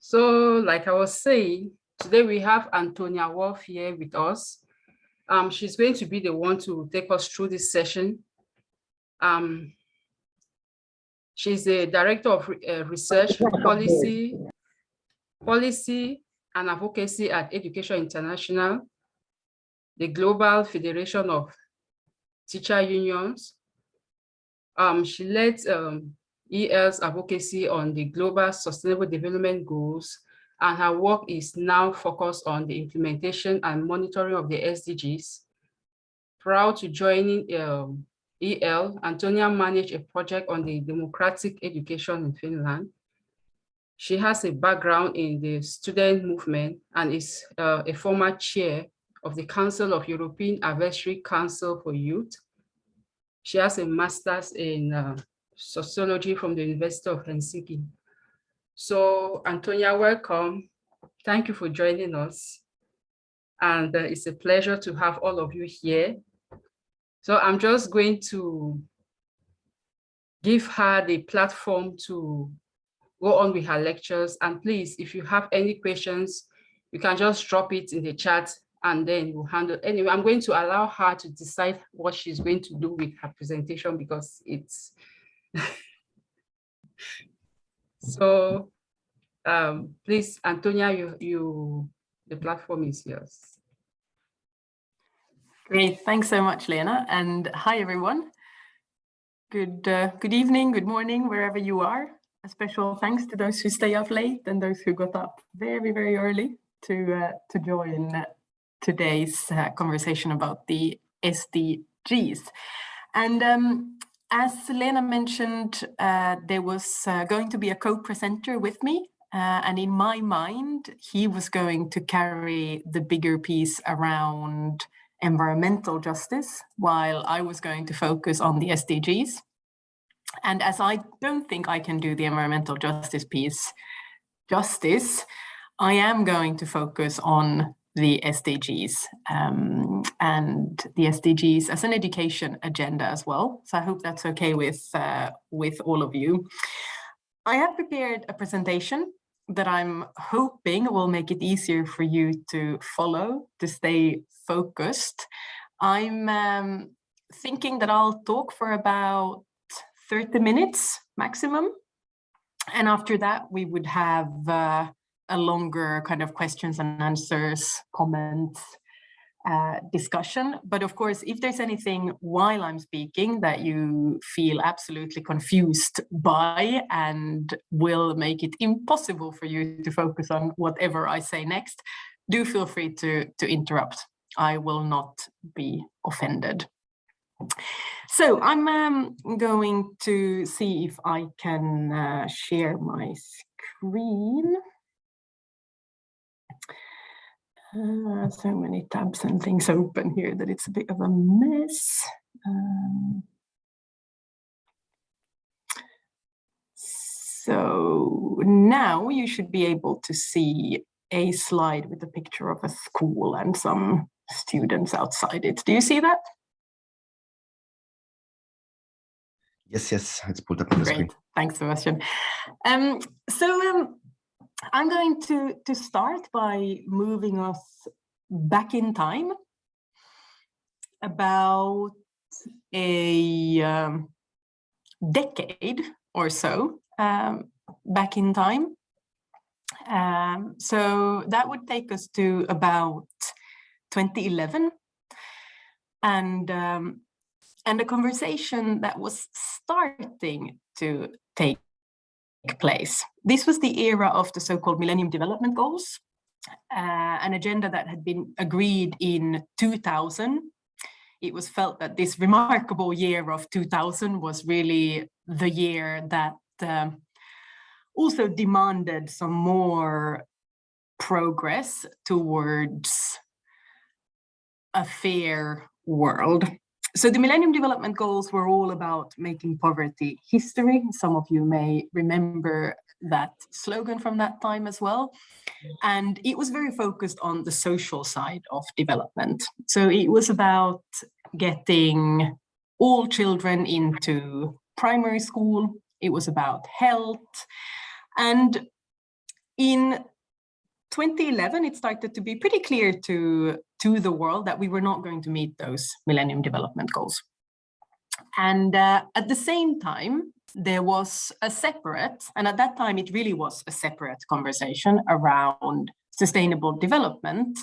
So, like I was saying, today we have Antonia Wulff here with us. She's going to be the one to take us through this session. She's the Director of Research, Policy and Advocacy at Education International, the Global Federation of Teacher Unions. She led EL's advocacy on the Global Sustainable Development Goals, and her work is now focused on the implementation and monitoring of the SDGs. Prior to joining EL, Antonia managed a project on the democratic education in Finland. She has a background in the student movement and is a former chair of the Council of European Advisory Council for Youth. She has a master's in sociology from the University of Helsinki. So Antonia, welcome. Thank you for joining us. And it's a pleasure to have all of you here. So I'm just going to give her the platform to go on with her lectures. And please, if you have any questions, you can just drop it in the chat and then we'll handle. Anyway, I'm going to allow her to decide what she's going to do with her presentation because it's so please, Antonia, the platform is yours. Great, thanks so much, Lena, and hi everyone. Good evening, good morning, wherever you are. A special thanks to those who stay up late and those who got up very, very early to join today's conversation about the SDGs. And as Lena mentioned, there was going to be a co-presenter with me. And in my mind, he was going to carry the bigger piece around environmental justice, while I was going to focus on the SDGs. And as I don't think I can do the environmental justice piece justice, I am going to focus on the SDGs and the SDGs as an education agenda as well. So I hope that's okay with all of you. I have prepared a presentation that I'm hoping will make it easier for you to follow, to stay focused. I'm thinking that I'll talk for about 30 minutes maximum. And after that, we would have a longer kind of questions and answers, comments, discussion. But of course, if there's anything while I'm speaking that you feel absolutely confused by and will make it impossible for you to focus on whatever I say next, do feel free to interrupt. I will not be offended. So I'm going to see if I can share my screen. So many tabs and things open here that it's a bit of a mess. So now you should be able to see a slide with a picture of a school and some students outside it. Do you see that? Yes, it's pulled up on the screen. Thanks, Sebastian. I'm going to start by moving us back in time about a decade or so back in time. So that would take us to about 2011 and a conversation that was starting to take place. This was the era of the so-called Millennium Development Goals, an agenda that had been agreed in 2000. It was felt that this remarkable year of 2000 was really the year that also demanded some more progress towards a fair world. So the Millennium Development Goals were all about making poverty history. Some of you may remember that slogan from that time as well. And it was very focused on the social side of development. So it was about getting all children into primary school. It was about health. And In 2011, it started to be pretty clear to the world that we were not going to meet those Millennium Development Goals. And at the same time, there was a separate, and at that time it really was a separate conversation around sustainable development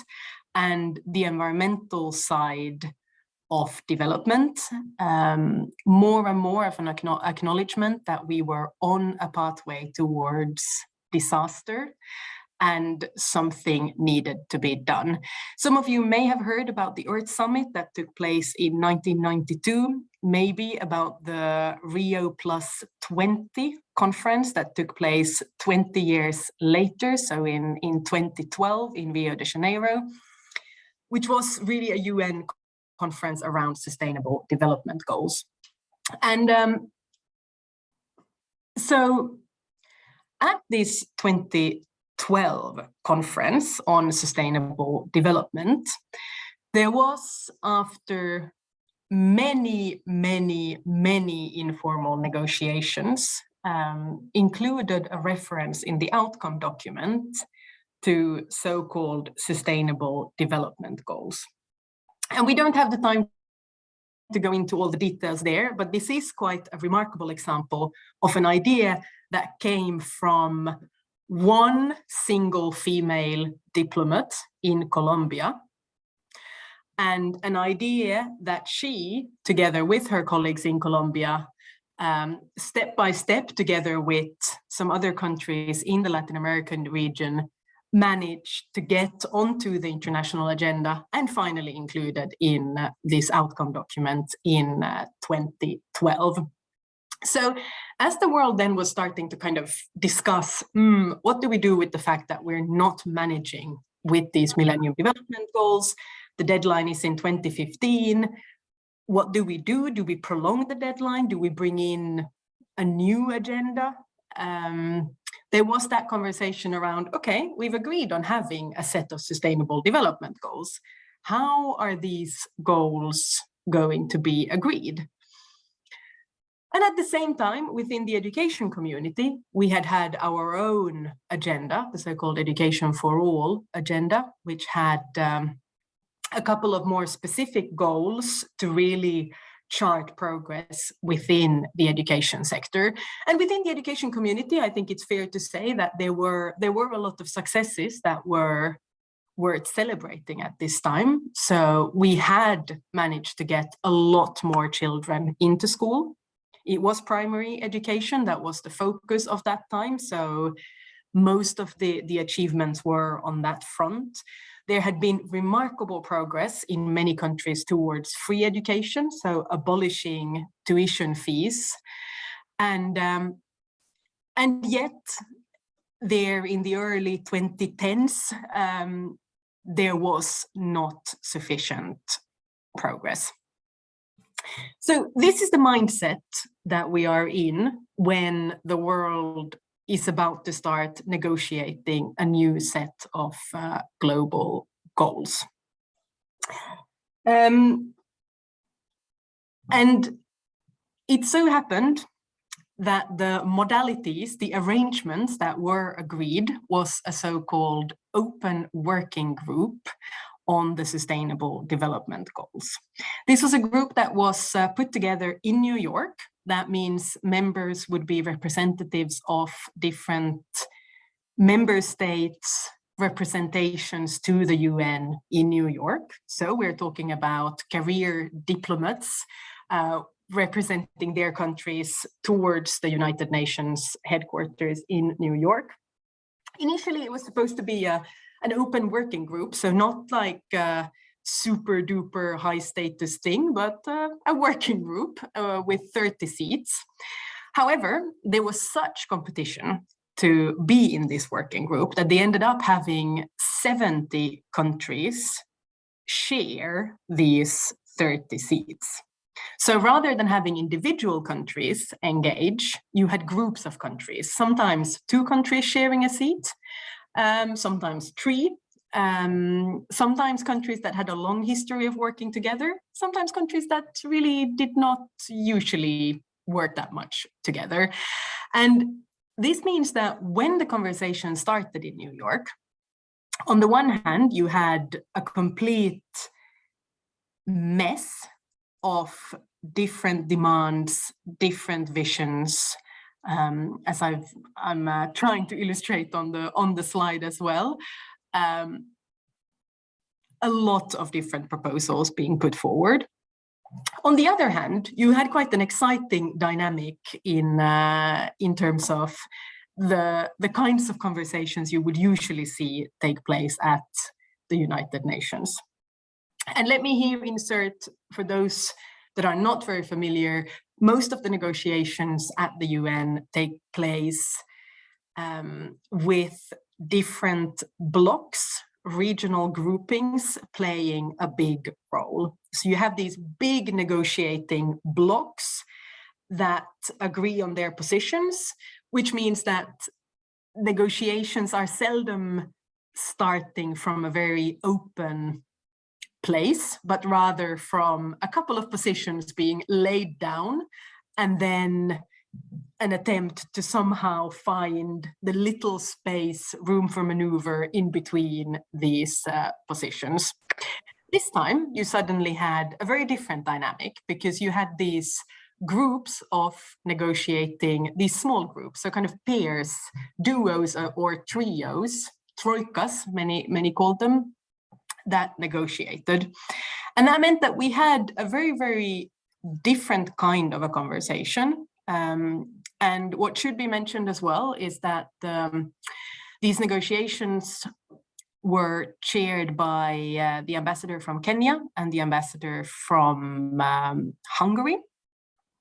and the environmental side of development, more and more of an acknowledgement that we were on a pathway towards disaster and something needed to be done. Some of you may have heard about the Earth Summit that took place in 1992, maybe about the Rio Plus 20 conference that took place 20 years later, so in 2012 in Rio de Janeiro, which was really a UN conference around sustainable development goals. And so at this 2012 conference on sustainable development, there was, after many informal negotiations, included a reference in the outcome document to so-called sustainable development goals. And we don't have the time to go into all the details there, but this is quite a remarkable example of an idea that came from one single female diplomat in Colombia, and an idea that she, together with her colleagues in Colombia, step by step, together with some other countries in the Latin American region, managed to get onto the international agenda and finally included in this outcome document in 2012. So as the world then was starting to kind of discuss, what do we do with the fact that we're not managing with these Millennium Development Goals? The deadline is in 2015. What do we do? Do we prolong the deadline? Do we bring in a new agenda? There was that conversation around, okay, we've agreed on having a set of sustainable development goals. How are these goals going to be agreed? And at the same time, within the education community, we had our own agenda, the so-called Education for All agenda, which had a couple of more specific goals to really chart progress within the education sector. And within the education community, I think it's fair to say that there were a lot of successes that were worth celebrating at this time. So we had managed to get a lot more children into school. It was primary education that was the focus of that time. So most of the achievements were on that front. There had been remarkable progress in many countries towards free education, so abolishing tuition fees. And yet, there in the early 2010s, there was not sufficient progress. So this is the mindset that we are in when the world is about to start negotiating a new set of global goals. And it so happened that the modalities, the arrangements that were agreed was a so-called open working group on the Sustainable Development Goals. This was a group that was put together in New York. That means members would be representatives of different member states' representations to the UN in New York. So we're talking about career diplomats representing their countries towards the United Nations headquarters in New York. Initially, it was supposed to be an open working group, so not like super duper high status thing, but a working group with 30 seats. However, there was such competition to be in this working group that they ended up having 70 countries share these 30 seats. So rather than having individual countries engage, you had groups of countries, sometimes 2 countries sharing a seat, sometimes 3, sometimes countries that had a long history of working together, sometimes countries that really did not usually work that much together. And this means that when the conversation started in New York, on the one hand, you had a complete mess of different demands, different visions, as I'm trying to illustrate on the slide as well. A lot of different proposals being put forward. On the other hand, you had quite an exciting dynamic in terms of the kinds of conversations you would usually see take place at the United Nations. And let me here insert, for those that are not very familiar, most of the negotiations at the UN take place with different blocks, regional groupings playing a big role. So you have these big negotiating blocks that agree on their positions, which means that negotiations are seldom starting from a very open place, but rather from a couple of positions being laid down and then an attempt to somehow find the little space, room for maneuver in between these positions. This time, you suddenly had a very different dynamic because you had these groups of negotiating, these small groups, so kind of pairs, duos or trios, troikas, many called them, that negotiated. And that meant that we had a very, very different kind of a conversation. And what should be mentioned as well is that these negotiations were chaired by the ambassador from Kenya and the ambassador from Hungary.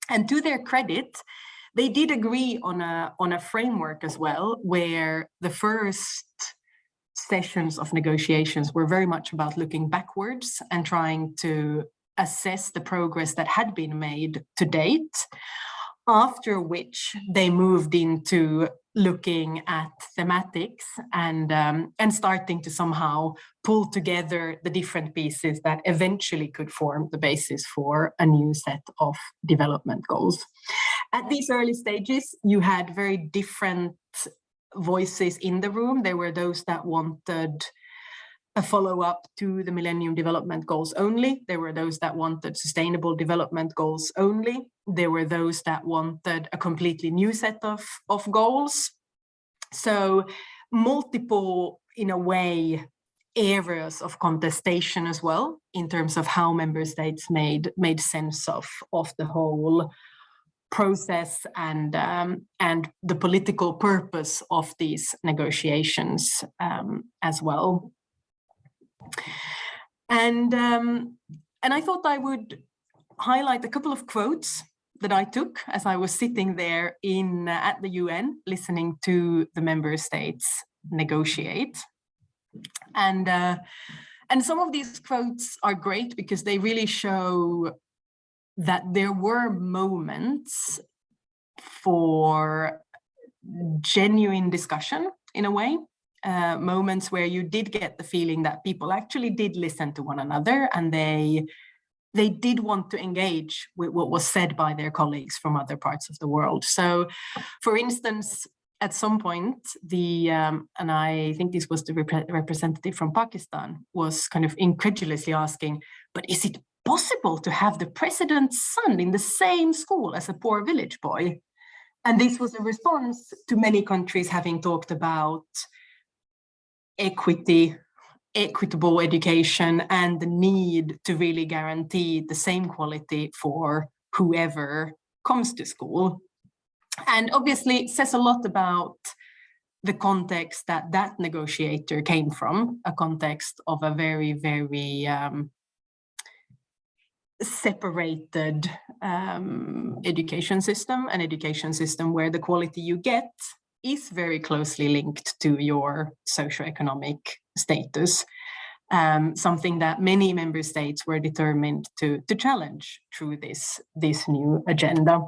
And to their credit, they did agree on a framework as well, where the first sessions of negotiations were very much about looking backwards and trying to assess the progress that had been made to date, after which they moved into looking at thematics and starting to somehow pull together the different pieces that eventually could form the basis for a new set of development goals. At these early stages, you had very different voices in the room. There were those that wanted a follow-up to the Millennium Development Goals only. There were those that wanted Sustainable Development Goals only. There were those that wanted a completely new set of goals. So multiple, in a way, areas of contestation as well, in terms of how member states made sense of the whole process and the political purpose of these negotiations as well. And I thought I would highlight a couple of quotes that I took as I was sitting there at the UN, listening to the member states negotiate. And some of these quotes are great because they really show that there were moments for genuine discussion in a way. Moments where you did get the feeling that people actually did listen to one another and they did want to engage with what was said by their colleagues from other parts of the world. So, for instance, at some point, and I think this was the representative from Pakistan, was kind of incredulously asking, but is it possible to have the president's son in the same school as a poor village boy? And this was a response to many countries having talked about equitable education and the need to really guarantee the same quality for whoever comes to school. And obviously it says a lot about the context that negotiator came from, a context of a very, very separated education system, an education system where the quality you get is very closely linked to your socioeconomic status, something that many member states were determined to challenge through this new agenda.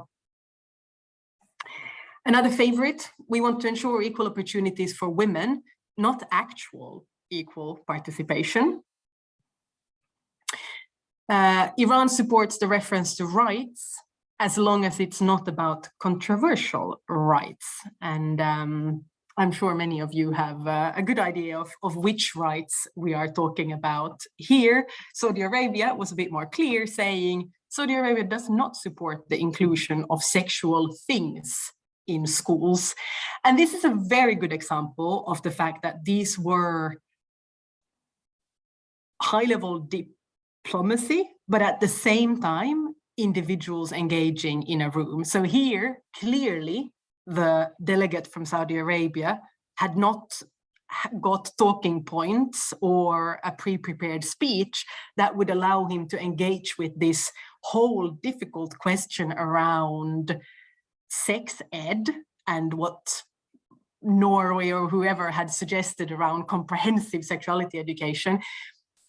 Another favorite, we want to ensure equal opportunities for women, not actual equal participation. Iran supports the reference to rights, as long as it's not about controversial rights. And I'm sure many of you have a good idea of which rights we are talking about here. Saudi Arabia was a bit more clear, saying Saudi Arabia does not support the inclusion of sexual things in schools. And this is a very good example of the fact that these were high-level diplomacy, but at the same time, individuals engaging in a room. So here, clearly, the delegate from Saudi Arabia had not got talking points or a pre-prepared speech that would allow him to engage with this whole difficult question around sex ed and what Norway or whoever had suggested around comprehensive sexuality education.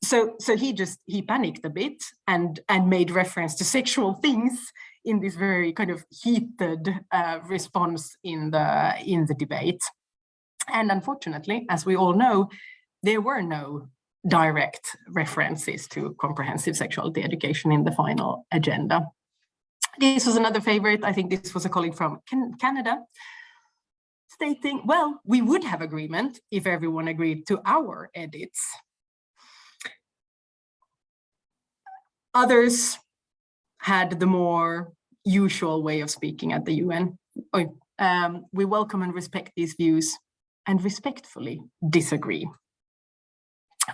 So he panicked a bit and made reference to sexual things in this very kind of heated response in the debate. And unfortunately, as we all know, there were no direct references to comprehensive sexuality education in the final agenda. This was another favorite. I think this was a colleague from Canada stating, well, we would have agreement if everyone agreed to our edits. Others had the more usual way of speaking at the UN. We welcome and respect these views and respectfully disagree,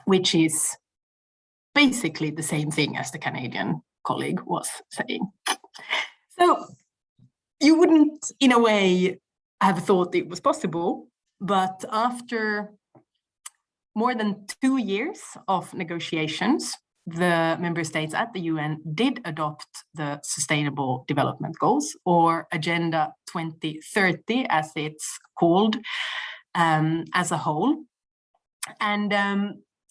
which is basically the same thing as the Canadian colleague was saying. So you wouldn't, in a way, have thought it was possible, but after more than 2 years of negotiations, the member states at the UN did adopt the Sustainable Development Goals, or Agenda 2030, as it's called, as a whole. And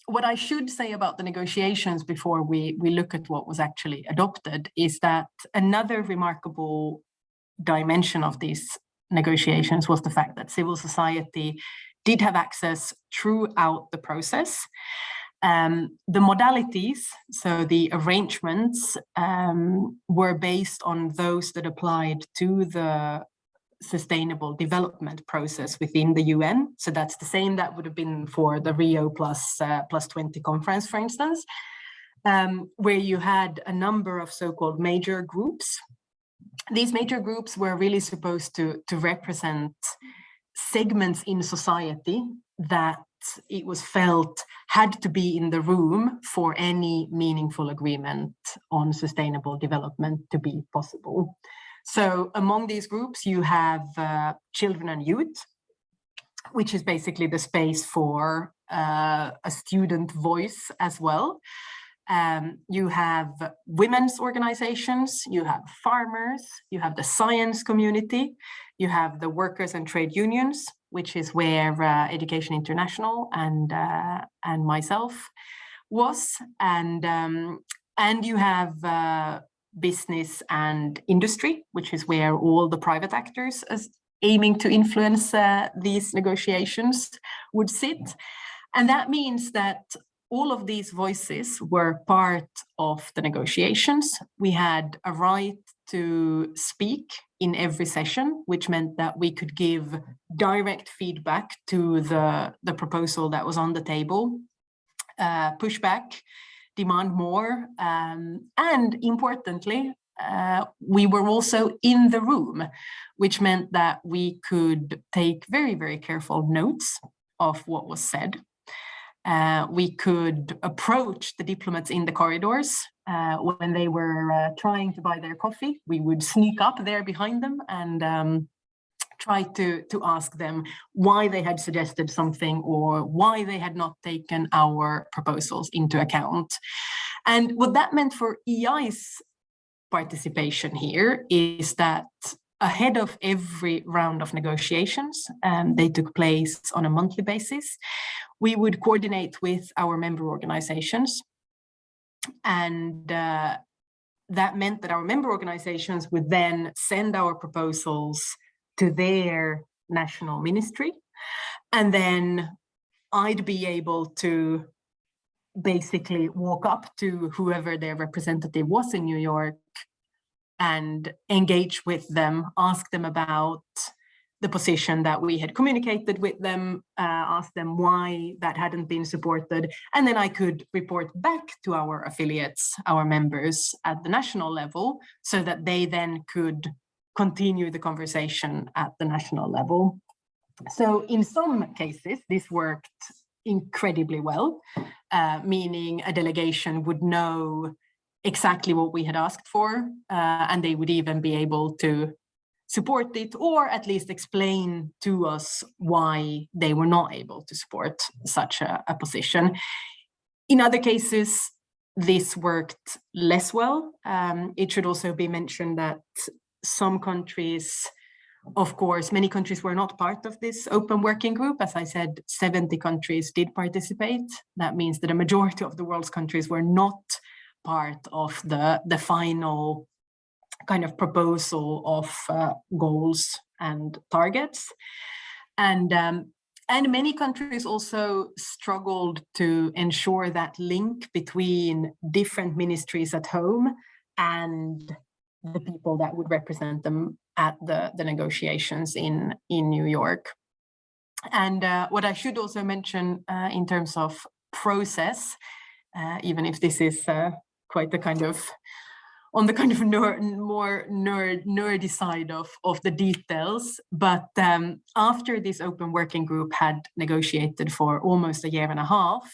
what I should say about the negotiations before we look at what was actually adopted is that another remarkable dimension of these negotiations was the fact that civil society did have access throughout the process. The modalities, so the arrangements, were based on those that applied to the sustainable development process within the UN. So that's the same that would have been for the Rio plus 20 conference, for instance, where you had a number of so-called major groups. These major groups were really supposed to represent segments in society that it was felt had to be in the room for any meaningful agreement on sustainable development to be possible. So among these groups, you have children and youth, which is basically the space for a student voice as well. You have women's organizations, you have farmers, you have the science community, you have the workers and trade unions, which is where Education International and myself was, and you have business and industry, which is where all the private actors aiming to influence these negotiations would sit. And that means that all of these voices were part of the negotiations. We had a right to speak in every session, which meant that we could give direct feedback to the proposal that was on the table, push back, demand more, and importantly, we were also in the room, which meant that we could take very, very careful notes of what was said. We could approach the diplomats in the corridors when they were trying to buy their coffee. We would sneak up there behind them and try to ask them why they had suggested something or why they had not taken our proposals into account. And what that meant for EI's participation here is that ahead of every round of negotiations, they took place on a monthly basis, we would coordinate with our member organizations. And that meant that our member organizations would then send our proposals to their national ministry. And then I'd be able to basically walk up to whoever their representative was in New York and engage with them, ask them about the position that we had communicated with them, ask them why that hadn't been supported, and then I could report back to our affiliates, our members at the national level, so that they then could continue the conversation at the national level. So in some cases, this worked incredibly well, meaning a delegation would know exactly what we had asked for, and they would even be able to support it, or at least explain to us why they were not able to support such a position. In other cases, this worked less well. It should also be mentioned that some countries, of course, many countries were not part of this open working group. As I said, 70 countries did participate. That means that a majority of the world's countries were not part of the final kind of proposal of goals and targets. And many countries also struggled to ensure that link between different ministries at home and the people that would represent them at the negotiations in New York. And what I should also mention in terms of process, even if this is quite the kind of on the kind of more nerdy side of the details, but after this open working group had negotiated for almost a year and a half,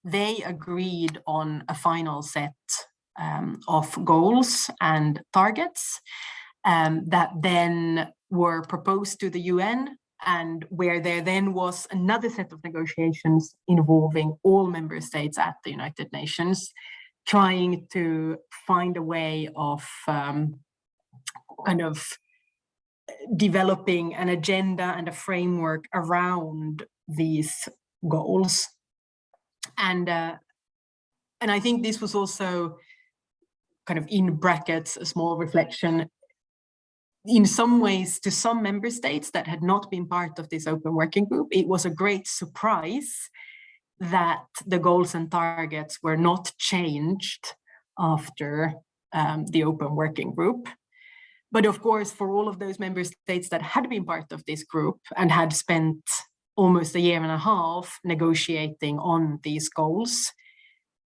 they agreed on a final set of goals and targets that then were proposed to the UN, and where there then was another set of negotiations involving all member states at the United Nations, trying to find a way of kind of developing an agenda and a framework around these goals. And I think this was also kind of in brackets, a small reflection, in some ways, to some member states that had not been part of this open working group, it was a great surprise that the goals and targets were not changed after the open working group. But of course, for all of those member states that had been part of this group and had spent almost a year and a half negotiating on these goals,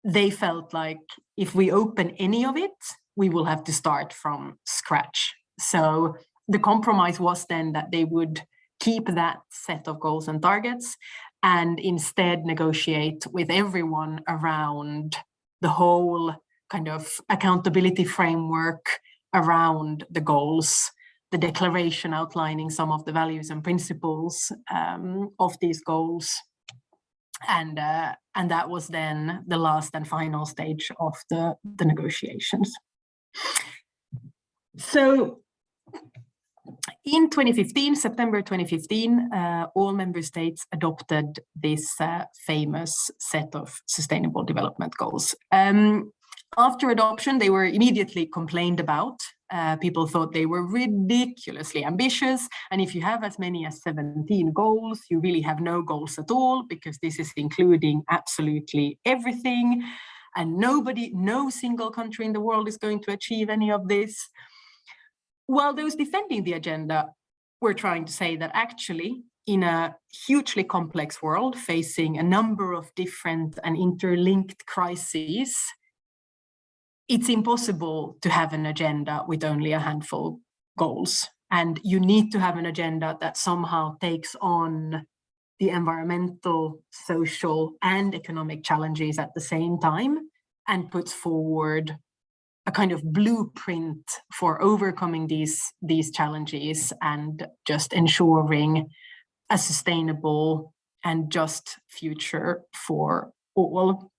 they felt like if we open any of it, we will have to start from scratch. So the compromise was then that they would keep that set of goals and targets and instead negotiate with everyone around the whole kind of accountability framework around the goals, the declaration outlining some of the values and principles of these goals. And that was then the last and final stage of the negotiations. So in 2015, September 2015, all member states adopted this famous set of sustainable development goals. After adoption, they were immediately complained about. People thought they were ridiculously ambitious. And if you have as many as 17 goals, you really have no goals at all, because this is including absolutely everything. And no single country in the world is going to achieve any of this. While those defending the agenda were trying to say that actually, in a hugely complex world facing a number of different and interlinked crises, it's impossible to have an agenda with only a handful of goals. And you need to have an agenda that somehow takes on the environmental, social, and economic challenges at the same time and puts forward a kind of blueprint for overcoming these challenges and just ensuring a sustainable and just future for all.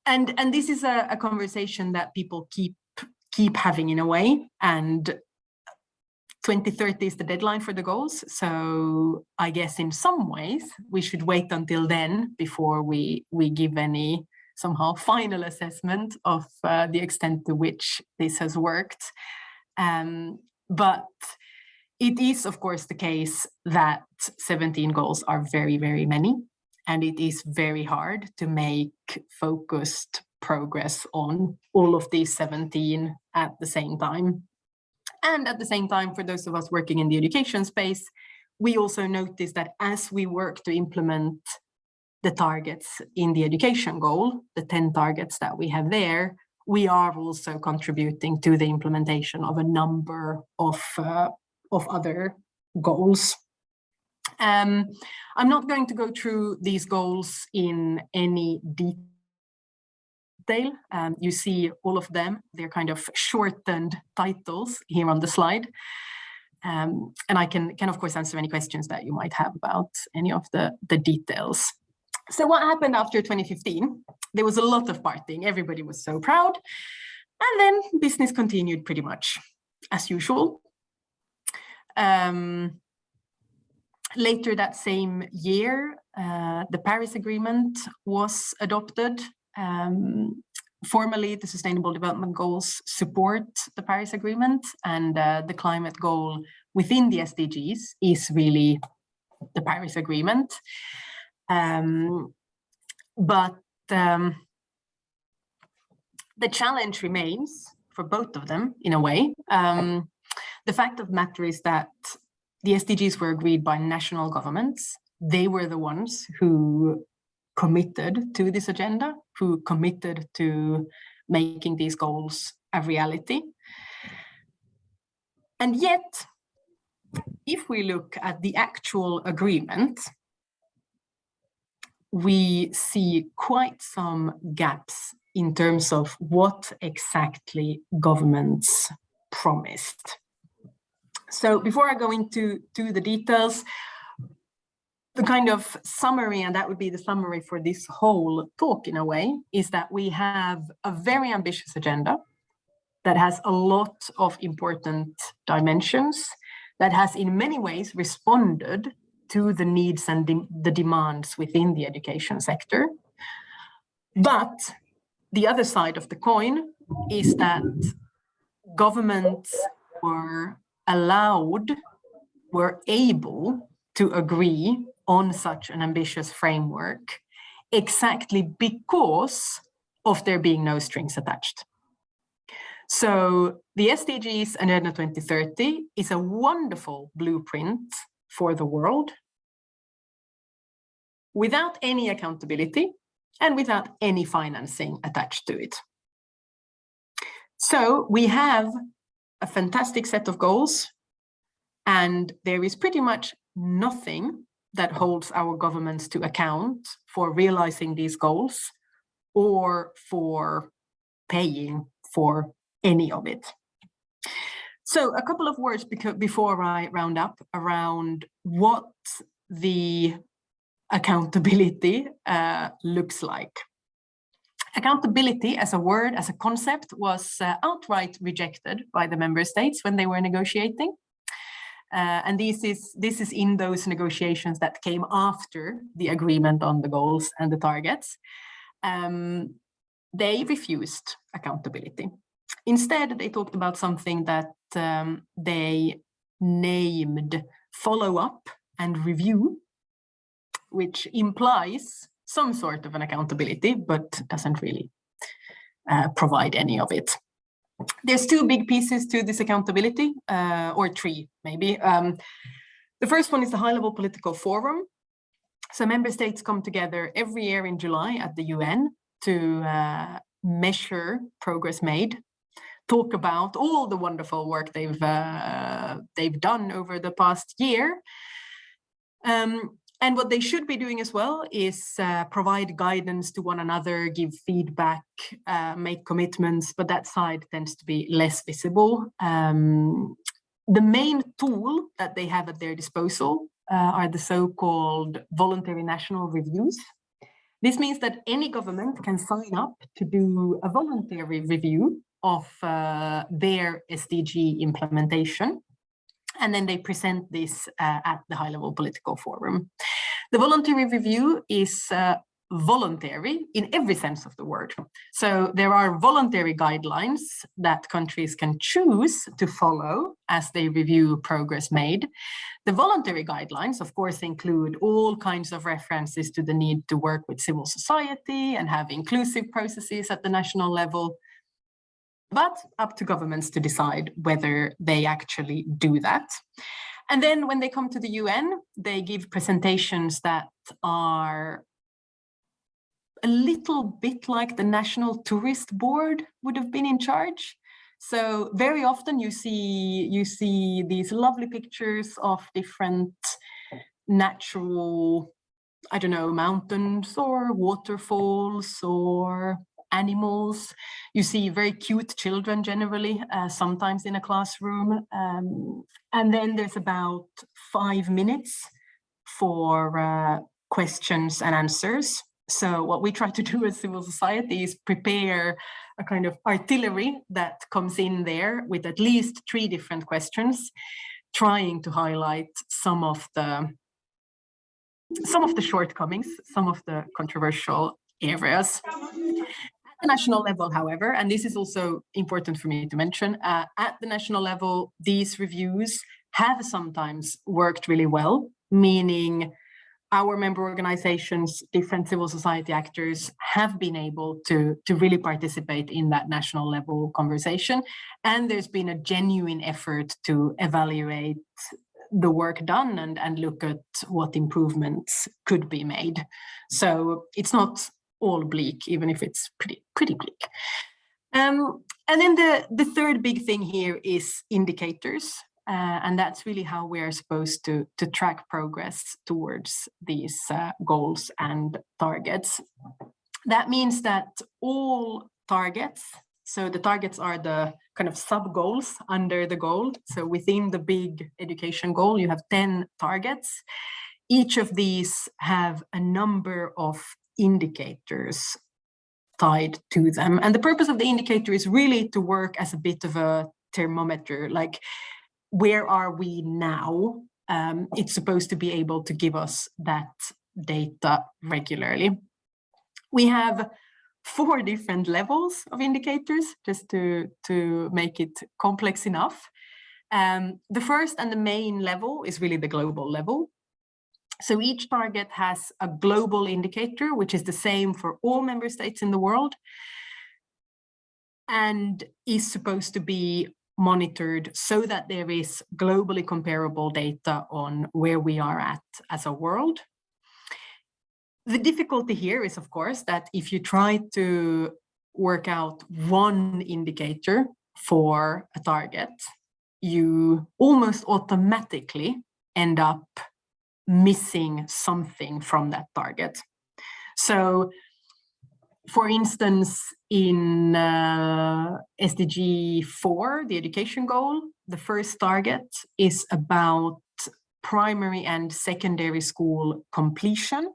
And this is a conversation that people keep having in a way, and 2030 is the deadline for the goals. So I guess in some ways we should wait until then before we give any somehow final assessment of the extent to which this has worked. But it is, of course, the case that 17 goals are very, very many. And it is very hard to make focused progress on all of these 17 at the same time. And at the same time, for those of us working in the education space, we also notice that as we work to implement the targets in the education goal, the 10 targets that we have there, we are also contributing to the implementation of a number of other goals. I'm not going to go through these goals in any detail. You see all of them, they're kind of shortened titles here on the slide. And I can of course answer any questions that you might have about any of the details. So what happened after 2015? There was a lot of partying, everybody was so proud. And then business continued pretty much as usual. Later that same year, the Paris Agreement was adopted. Formally, the Sustainable Development Goals support the Paris Agreement, and the climate goal within the SDGs is really the Paris Agreement. But the challenge remains for both of them in a way. The fact of the matter is that the SDGs were agreed by national governments. They were the ones who committed to this agenda, who committed to making these goals a reality. And yet, if we look at the actual agreement, we see quite some gaps in terms of what exactly governments promised. So before I go into the details, the kind of summary, and that would be the summary for this whole talk in a way, is that we have a very ambitious agenda that has a lot of important dimensions, that has in many ways responded to the needs and the demands within the education sector. But the other side of the coin is that governments were able to agree on such an ambitious framework exactly because of there being no strings attached. So the SDGs and Agenda 2030 is a wonderful blueprint for the world without any accountability and without any financing attached to it. So we have a fantastic set of goals, and there is pretty much nothing that holds our governments to account for realizing these goals or for paying for any of it. So a couple of words before I round up around what the accountability looks like. Accountability as a word, as a concept, was outright rejected by the member states when they were negotiating. And this is in those negotiations that came after the agreement on the goals and the targets. They refused accountability. Instead, they talked about something that they named follow-up and review, which implies some sort of an accountability, but doesn't really provide any of it. There's two big pieces to this accountability, or three maybe. The first one is the high-level political forum. So member states come together every year in July at the UN to measure progress made, talk about all the wonderful work they've done over the past year. And what they should be doing as well is provide guidance to one another, give feedback, make commitments, but that side tends to be less visible. The main tool that they have at their disposal are the so-called voluntary national reviews. This means that any government can sign up to do a voluntary review of their SDG implementation. And then they present this at the high-level political forum. The voluntary review is voluntary in every sense of the word. So there are voluntary guidelines that countries can choose to follow as they review progress made. The voluntary guidelines, of course, include all kinds of references to the need to work with civil society and have inclusive processes at the national level, but up to governments to decide whether they actually do that. And then when they come to the UN, they give presentations that are a little bit like the National Tourist Board would have been in charge. So very often you see these lovely pictures of different natural, I don't know, mountains or waterfalls or animals. You see very cute children generally, sometimes in a classroom. And then there's about 5 minutes for questions and answers. So what we try to do as civil society is prepare a kind of artillery that comes in there with at least 3 different questions, trying to highlight some of the shortcomings, some of the controversial areas. At the national level, however, and this is also important for me to mention, at the national level, these reviews have sometimes worked really well, meaning our member organizations, different civil society actors have been able to really participate in that national level conversation. And there's been a genuine effort to evaluate the work done and look at what improvements could be made. So it's not all bleak, even if it's pretty bleak. And then the third big thing here is indicators. And that's really how we are supposed to track progress towards these goals and targets. That means that all targets, so the targets are the kind of sub-goals under the goal. So within the big education goal, you have 10 targets. Each of these have a number of indicators tied to them. And the purpose of the indicator is really to work as a bit of a thermometer, like, where are we now? It's supposed to be able to give us that data regularly. We have 4 different levels of indicators, just to make it complex enough. The first and the main level is really the global level. So each target has a global indicator, which is the same for all member states in the world, and is supposed to be monitored so that there is globally comparable data on where we are at as a world. The difficulty here is, of course, that if you try to work out one indicator for a target, you almost automatically end up missing something from that target. So, for instance, in SDG 4, the education goal, the first target is about primary and secondary school completion.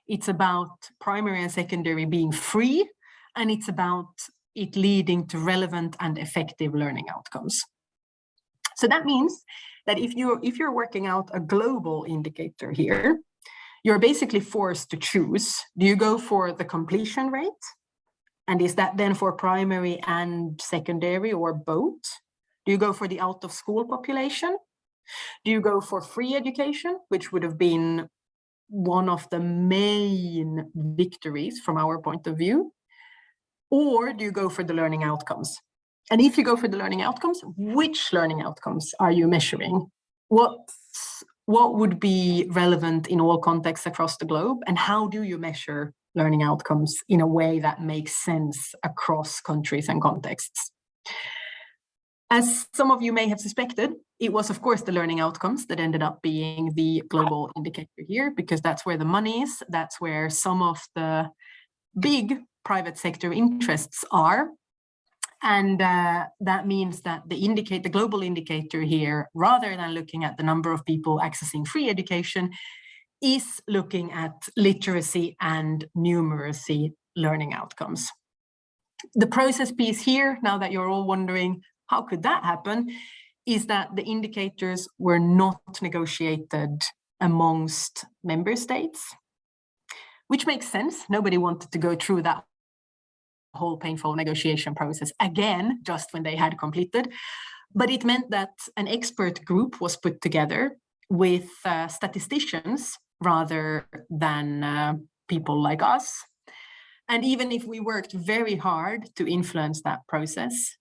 It's about primary and secondary being free, and it's about it leading to relevant and effective learning outcomes. So that means that if you're working out a global indicator here, you're basically forced to choose. Do you go for the completion rate? And is that then for primary and secondary or both? Do you go for the out of school population? Do you go for free education, which would have been one of the main victories from our point of view? Or do you go for the learning outcomes? And if you go for the learning outcomes, which learning outcomes are you measuring? What would be relevant in all contexts across the globe? And how do you measure learning outcomes in a way that makes sense across countries and contexts? As some of you may have suspected, it was, of course, the learning outcomes that ended up being the global indicator here, because that's where the money is, that's where some of the big private sector interests are. And that means that the global indicator here, rather than looking at the number of people accessing free education, is looking at literacy and numeracy learning outcomes. The process piece here, now that you're all wondering, how could that happen, is that the indicators were not negotiated amongst member states. which makes sense. Nobody wanted to go through that whole painful negotiation process again, just when they had completed. But it meant that an expert group was put together with statisticians rather than people like us. And even if we worked very hard to influence that process,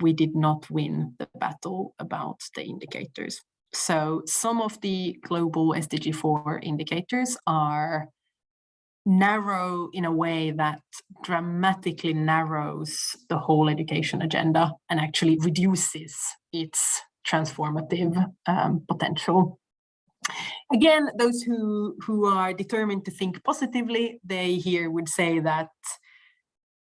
we did not win the battle about the indicators. So some of the global SDG 4 indicators are narrow in a way that dramatically narrows the whole education agenda and actually reduces its transformative potential. Again, those who are determined to think positively, they here would say that,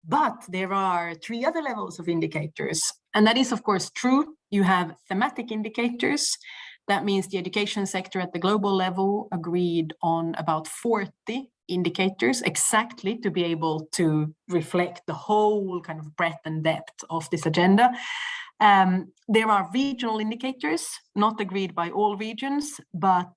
but there are 3 other levels of indicators. And that is, of course, true. You have thematic indicators. That means the education sector at the global level agreed on about 40 indicators exactly to be able to reflect the whole kind of breadth and depth of this agenda. There are regional indicators, not agreed by all regions, but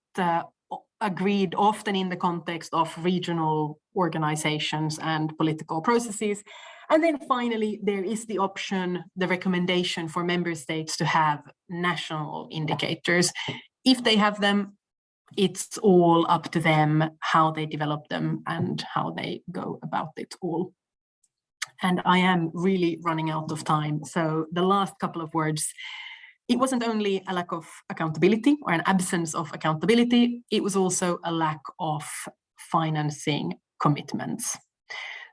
agreed often in the context of regional organizations and political processes. And then finally, there is the option, the recommendation for member states to have national indicators. If they have them, it's all up to them how they develop them and how they go about it all. And I am really running out of time. So the last couple of words, it wasn't only a lack of accountability or an absence of accountability, it was also a lack of financing commitments.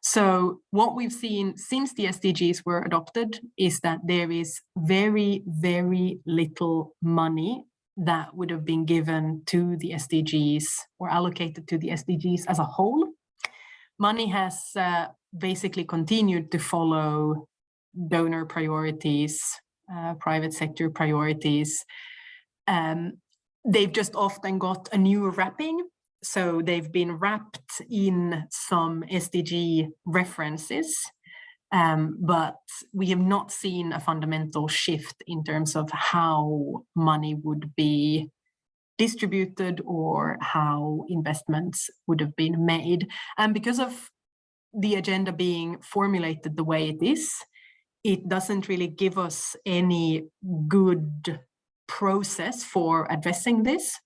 So what we've seen since the SDGs were adopted is that there is very, very little money that would have been given to the SDGs or allocated to the SDGs as a whole. Money has basically continued to follow donor priorities, private sector priorities. They've just often got a new wrapping. So they've been wrapped in some SDG references, but we have not seen a fundamental shift in terms of how money would be distributed or how investments would have been made. And because of the agenda being formulated the way it is, it doesn't really give us any good process for addressing this.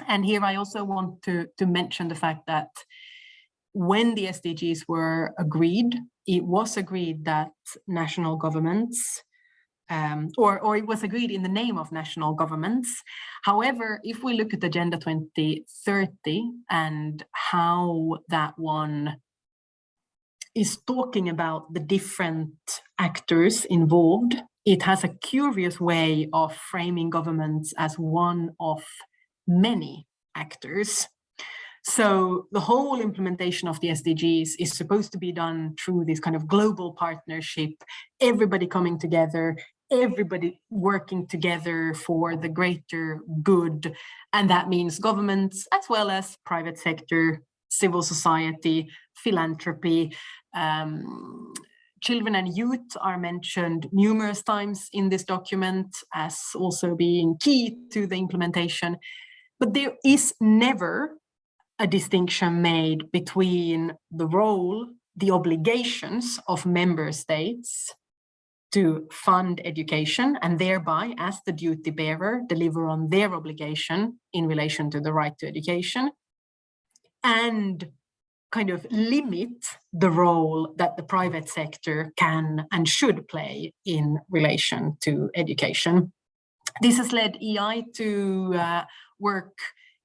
And here I also want to mention the fact that when the SDGs were agreed, it was agreed that national governments, or it was agreed in the name of national governments. However, if we look at Agenda 2030 and how that one is talking about the different actors involved, it has a curious way of framing governments as one of many actors. So the whole implementation of the SDGs is supposed to be done through this kind of global partnership, everybody coming together, everybody working together for the greater good. And that means governments as well as private sector, civil society, philanthropy. Children and youth are mentioned numerous times in this document as also being key to the implementation. But there is never a distinction made between the role, the obligations of member states to fund education and thereby, as the duty bearer, deliver on their obligation in relation to the right to education, and kind of limit the role that the private sector can and should play in relation to education. This has led EI to work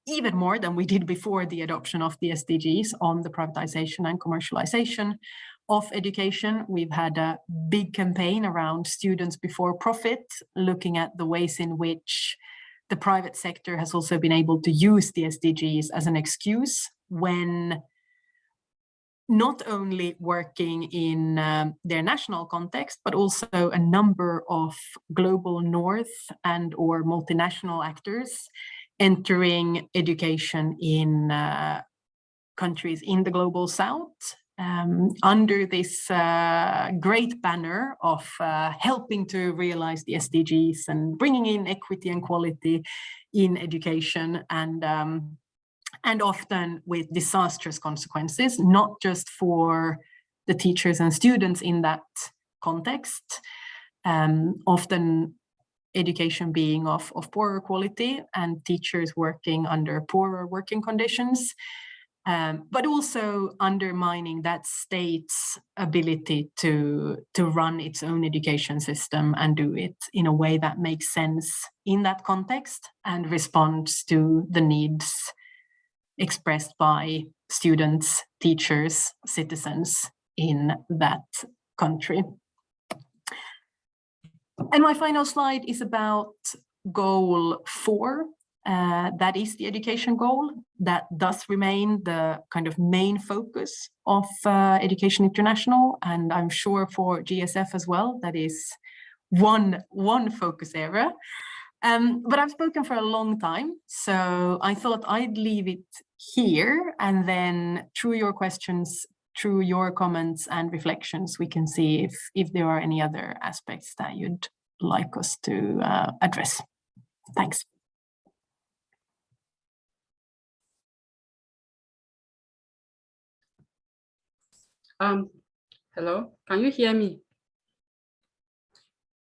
even more than we did before the adoption of the SDGs on the privatization and commercialization of education. We've had a big campaign around students before profit, looking at the ways in which the private sector has also been able to use the SDGs as an excuse when not only working in their national context, but also a number of global north and or multinational actors entering education in countries in the global south under this great banner of helping to realize the SDGs and bringing in equity and quality in education. And and often with disastrous consequences, not just for the teachers and students in that context, often education being of poorer quality and teachers working under poorer working conditions, but also undermining that state's ability to run its own education system and do it in a way that makes sense in that context and responds to the needs expressed by students, teachers, citizens in that country. And my final slide is about goal 4. That is the education goal. That does remain the kind of main focus of Education International, and I'm sure for GSF as well, that is one focus area. But I've spoken for a long time, so I thought I'd leave it here, and then through your questions, through your comments and reflections, we can see if there are any other aspects that you'd like us to address. Thanks. Hello, can you hear me?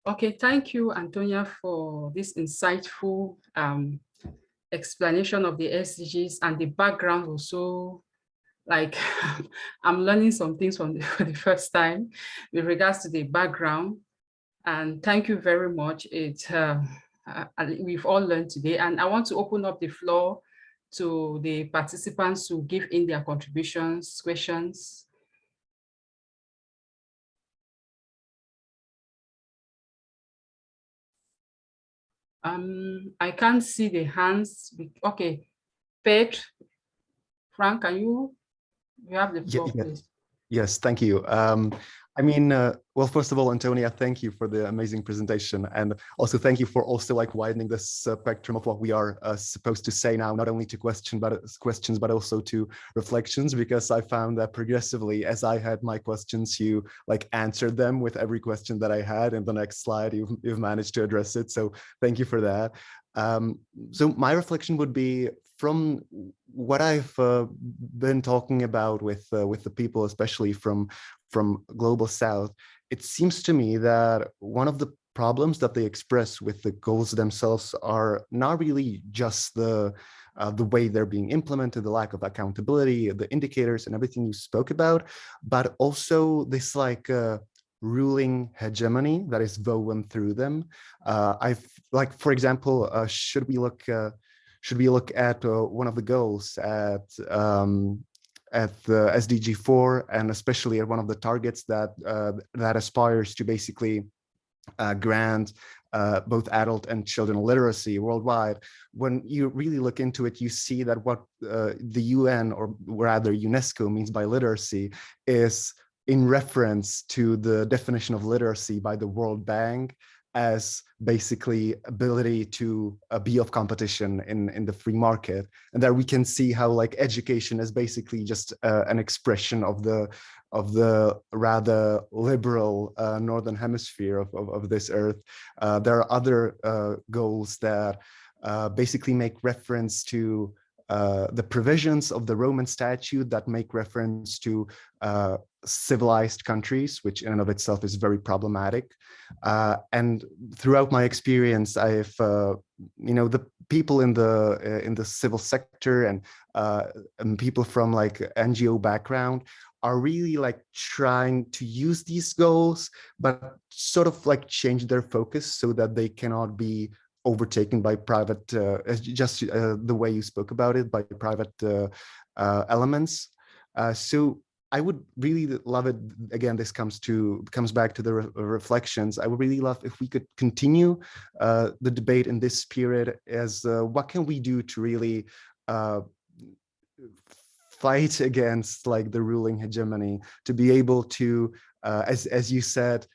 Okay, thank you, Antonia, for this insightful explanation of the SDGs and the background also. Like, I'm learning some things for the first time with regards to the background. And thank you very much. We've all learned today, and I want to open up the floor to the participants who give in their contributions, questions. I can't see the hands. Okay, Pedro, Frank, can you have the floor, please? Yes, thank you. Well, first of all, Antonia, thank you for the amazing presentation, and also thank you for also like widening the spectrum of what we are supposed to say now, not only to questions, but also to reflections, because I found that progressively, as I had my questions, you like answered them with every question that I had. In the next slide, you've managed to address it. So thank you for that. So my reflection would be from what I've been talking about with the people, especially from Global South. It seems to me that one of the problems that they express with the goals themselves are not really just the way they're being implemented, the lack of accountability, the indicators and everything you spoke about, but also this like ruling hegemony that is woven through them. For example, should we look at one of the goals at the SDG 4, and especially at one of the targets that aspires to basically grant both adult and children literacy worldwide. When you really look into it, you see that what the UN, or rather UNESCO, means by literacy is in reference to the definition of literacy by the World Bank as basically ability to be of competition in the free market. And there we can see how like education is basically just an expression of the rather liberal northern hemisphere of this earth. There are other goals that basically make reference to the provisions of the Roman Statute that make reference to civilized countries, which in and of itself is very problematic. And throughout my experience, I've, the people in the civil sector and people from like NGO background are really like trying to use these goals, but sort of like change their focus so that they cannot be overtaken by private, just the way you spoke about it, by private elements. So I would really love it. Again, this comes back to the reflections. I would really love if we could continue the debate in this spirit as what can we do to really fight against like the ruling hegemony, to be able to, as you said,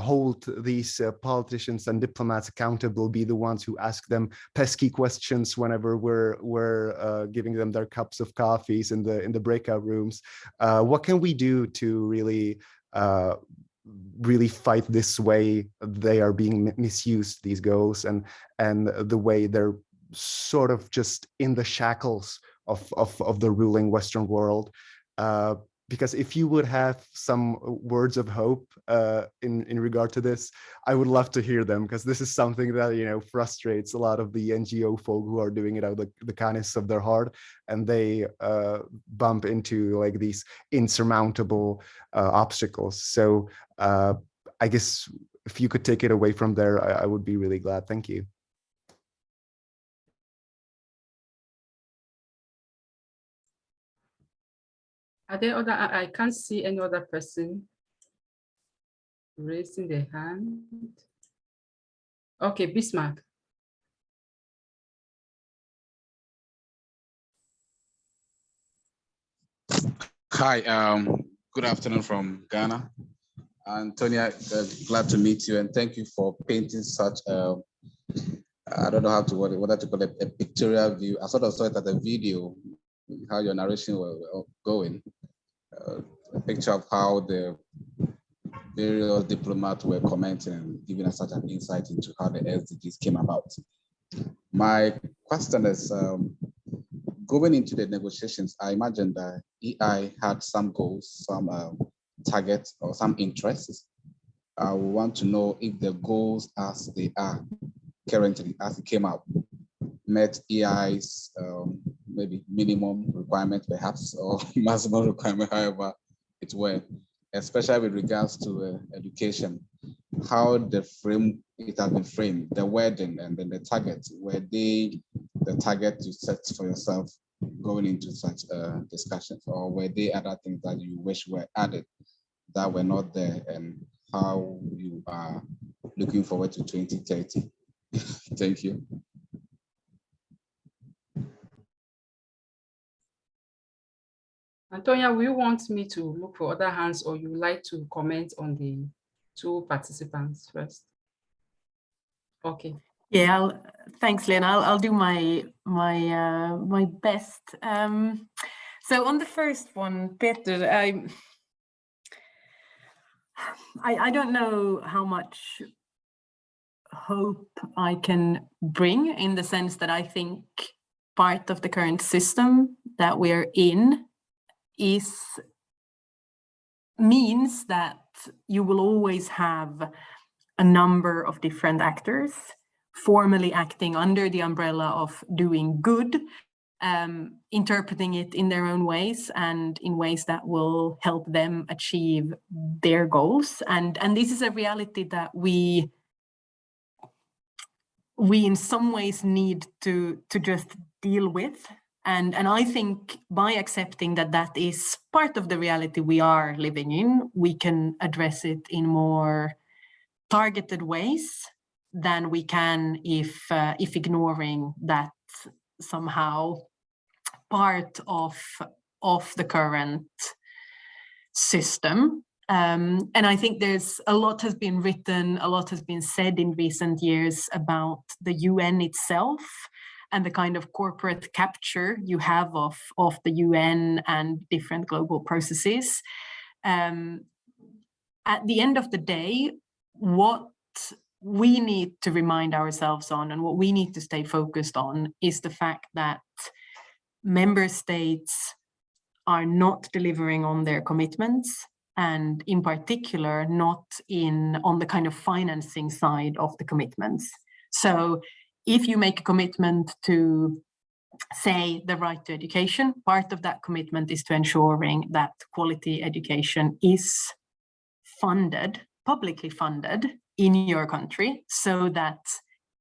hold these politicians and diplomats accountable, be the ones who ask them pesky questions whenever we're giving them their cups of coffees in the breakout rooms. What can we do to really fight this way they are being misused, these goals, and the way they're sort of just in the shackles of the ruling Western world. Because if you would have some words of hope in regard to this, I would love to hear them, because this is something that, you know, frustrates a lot of the NGO folk who are doing it out of the kindness of their heart, and they bump into like these insurmountable obstacles. So I guess if you could take it away from there, I would be really glad. Thank you. Are there other? I can't see any other person raising their hand. Okay, Bismarck. Hi, good afternoon from Ghana. Antonia, glad to meet you, and thank you for painting such I don't know how to whether to call it a pictorial view. I sort of saw it as a video, how your narration were going. A picture of how the various diplomats were commenting and giving us such an insight into how the SDGs came about. My question is, going into the negotiations, I imagine that EI had some goals, some targets, or some interests. I want to know if the goals as they are currently, as it came out, met EI's maybe minimum requirement, perhaps, or maximum requirement, however it were, especially with regards to education. How the frame it has been framed, the wording, and then the targets, were they the target you set for yourself going into such discussions, or were there other things that you wish were added that were not there, and how you are looking forward to 2030? Thank you. Antonia, will you want me to look for other hands, or you would like to comment on the two participants first? Okay. Yeah, thanks, Lena. I'll do my best. So on the first one, Peter, I don't know how much hope I can bring, in the sense that I think part of the current system that we're in means that you will always have a number of different actors formally acting under the umbrella of doing good, interpreting it in their own ways and in ways that will help them achieve their goals. And this is a reality that we in some ways need to just deal with. And I think by accepting that that is part of the reality we are living in, we can address it in more targeted ways than we can if ignoring that somehow part of the current system. And I think there's a lot has been written, a lot has been said in recent years about the UN itself and the kind of corporate capture you have of the UN and different global processes. At the end of the day, what we need to remind ourselves on, and what we need to stay focused on, is the fact that member states are not delivering on their commitments, and in particular not on the kind of financing side of the commitments. So if you make a commitment to, say, the right to education, part of that commitment is to ensuring that quality education is funded, publicly funded, in your country, so that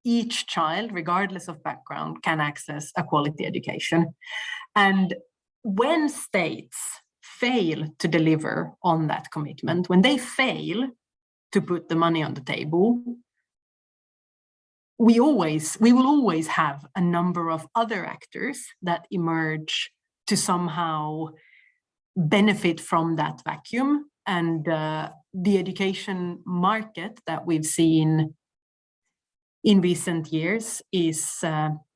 each child, regardless of background, can access a quality education. And when states fail to deliver on that commitment, when they fail to put the money on the table, we will always have a number of other actors that emerge to somehow benefit from that vacuum. And the education market that we've seen in recent years is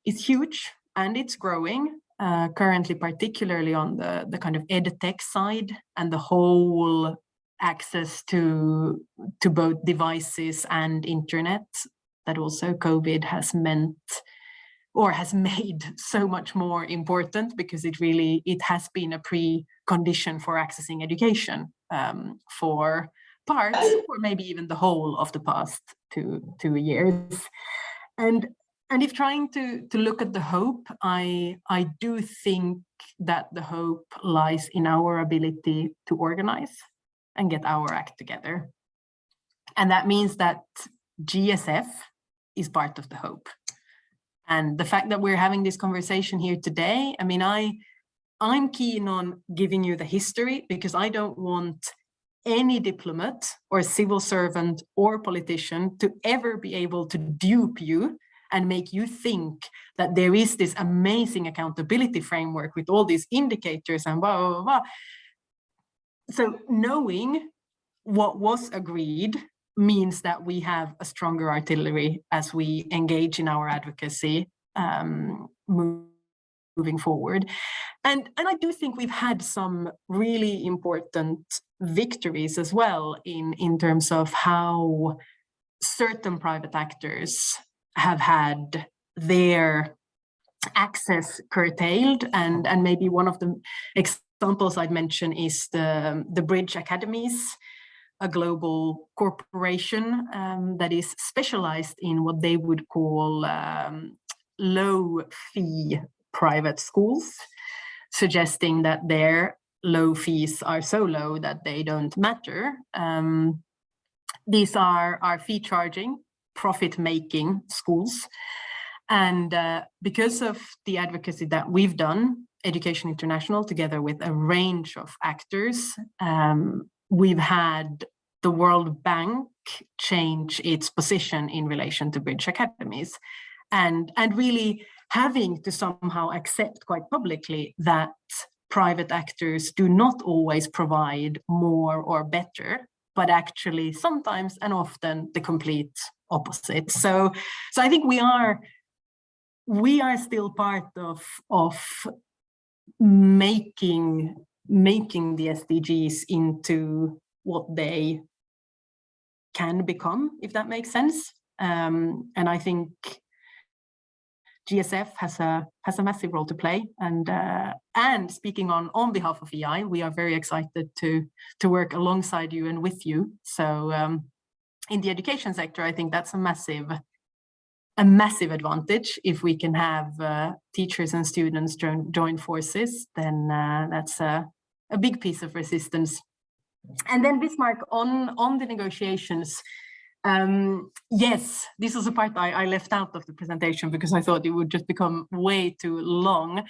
huge, and it's growing. Currently, particularly on the kind of edtech side, and the whole access to both devices and internet that also COVID has meant or has made so much more important, because it has been a precondition for accessing education for parts, or maybe even the whole of the past two years. And if trying to look at the hope, I do think that the hope lies in our ability to organize and get our act together. And that means that GSF is part of the hope. And the fact that we're having this conversation here today, I mean, I'm keen on giving you the history, because I don't want any diplomat or civil servant or politician to ever be able to dupe you and make you think that there is this amazing accountability framework with all these indicators and blah, blah, blah, blah. So knowing what was agreed means that we have a stronger artillery as we engage in our advocacy moving forward. And I do think we've had some really important victories as well in terms of how certain private actors have had their access curtailed. And maybe one of the examples I'd mention is the Bridge Academies, a global corporation that is specialized in what they would call low-fee private schools, suggesting that their low fees are so low that they don't matter. These are fee-charging, profit-making schools. And because of the advocacy that we've done, Education International, together with a range of actors, we've had the World Bank change its position in relation to Bridge Academies, and really having to somehow accept quite publicly that private actors do not always provide more or better, but actually sometimes and often the complete opposite. So I think we are still part of making the SDGs into what they can become, if that makes sense. And I think GSF has a massive role to play. And speaking on behalf of EI, we are very excited to work alongside you and with you. So in the education sector, I think that's a massive advantage. If we can have teachers and students join forces, then that's a big piece of resistance. And then Bismarck, on the negotiations, yes, this is a part I left out of the presentation because I thought it would just become way too long.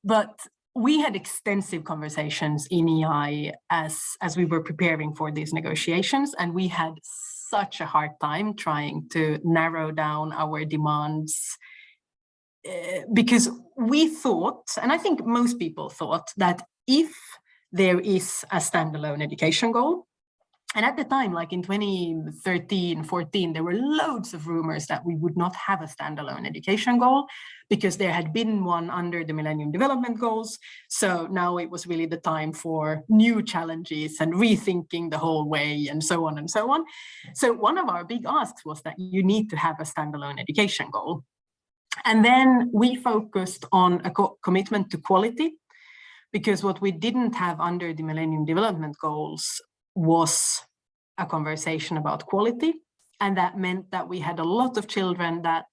But we had extensive conversations in EI as we were preparing for these negotiations, and we had such a hard time trying to narrow down our demands because we thought, and I think most people thought, that if there is a standalone education goal, and at the time, like in 2013, 14, there were loads of rumors that we would not have a standalone education goal because there had been one under the Millennium Development Goals. So now it was really the time for new challenges and rethinking the whole way and so on and so on. So one of our big asks was that you need to have a standalone education goal. And then we focused on a commitment to quality, because what we didn't have under the Millennium Development Goals was a conversation about quality. And that meant that we had a lot of children that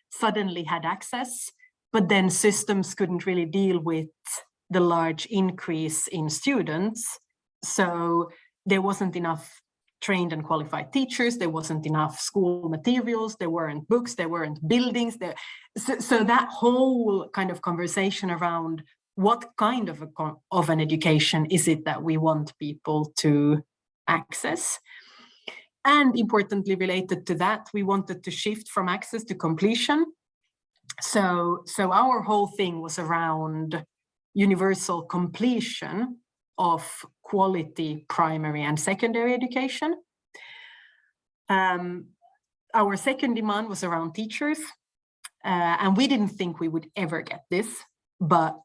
suddenly had access, but then systems couldn't really deal with the large increase in students. So there wasn't enough trained and qualified teachers, there wasn't enough school materials, there weren't books, there weren't buildings. So that whole kind of conversation around what kind of an education is it that we want people to access? And importantly, related to that, we wanted to shift from access to completion. So our whole thing was around universal completion of quality primary and secondary education. Our second demand was around teachers, and we didn't think we would ever get this, but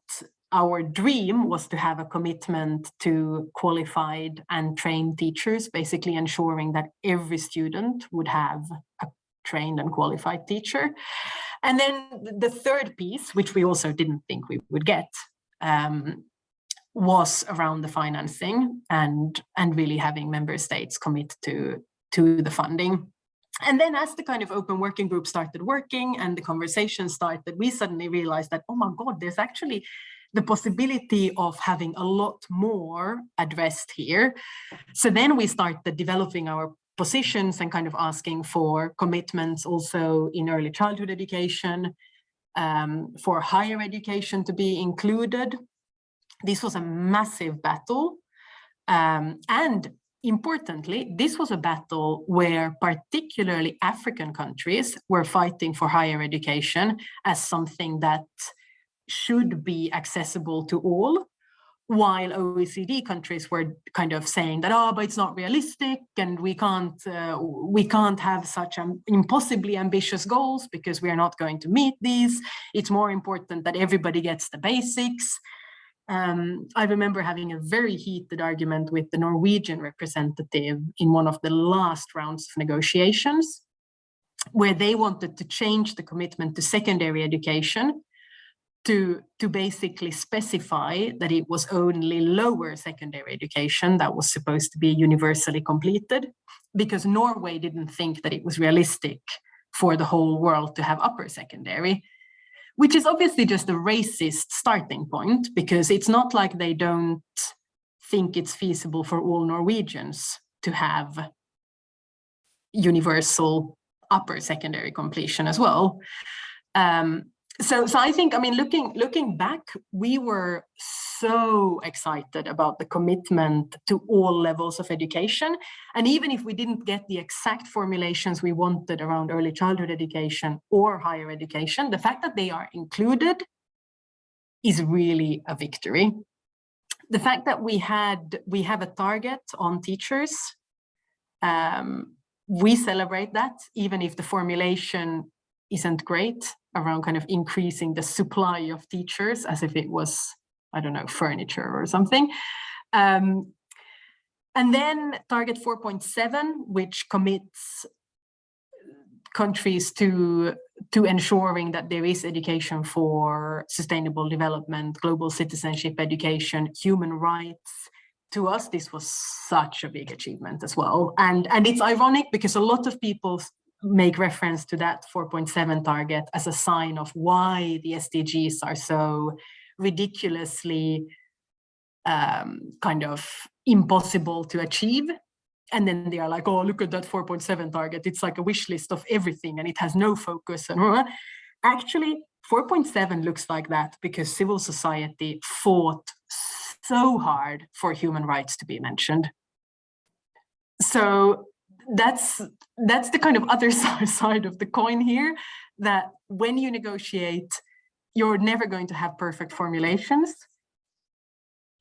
our dream was to have a commitment to qualified and trained teachers, basically ensuring that every student would have a trained and qualified teacher. And then the third piece, which we also didn't think we would get, was around the financing and really having member states commit to the funding. And then as the kind of open working group started working and the conversation started, we suddenly realized that, oh my God, there's actually the possibility of having a lot more addressed here. So then we started developing our positions and kind of asking for commitments also in early childhood education, for higher education to be included. This was a massive battle. And importantly, this was a battle where particularly African countries were fighting for higher education as something that should be accessible to all, while OECD countries were kind of saying that, oh, but it's not realistic and we can't have such impossibly ambitious goals because we are not going to meet these. It's more important that everybody gets the basics. I remember having a very heated argument with the Norwegian representative in one of the last rounds of negotiations, where they wanted to change the commitment to secondary education to basically specify that it was only lower secondary education that was supposed to be universally completed, because Norway didn't think that it was realistic for the whole world to have upper secondary, which is obviously just a racist starting point, because it's not like they don't think it's feasible for all Norwegians to have universal upper secondary completion as well. So I think, I mean, looking back, we were so excited about the commitment to all levels of education. And even if we didn't get the exact formulations we wanted around early childhood education or higher education, the fact that they are included is really a victory. The fact that we have a target on teachers, we celebrate that, even if the formulation isn't great, around kind of increasing the supply of teachers as if it was, I don't know, furniture or something. And then target 4.7, which commits countries to ensuring that there is education for sustainable development, global citizenship education, human rights. To us, this was such a big achievement as well. And it's ironic because a lot of people make reference to that 4.7 target as a sign of why the SDGs are so ridiculously kind of impossible to achieve. And then they are like, oh, look at that 4.7 target. It's like a wish list of everything and it has no focus. And actually, 4.7 looks like that because civil society fought so hard for human rights to be mentioned. So that's the kind of other side of the coin here, that when you negotiate, you're never going to have perfect formulations.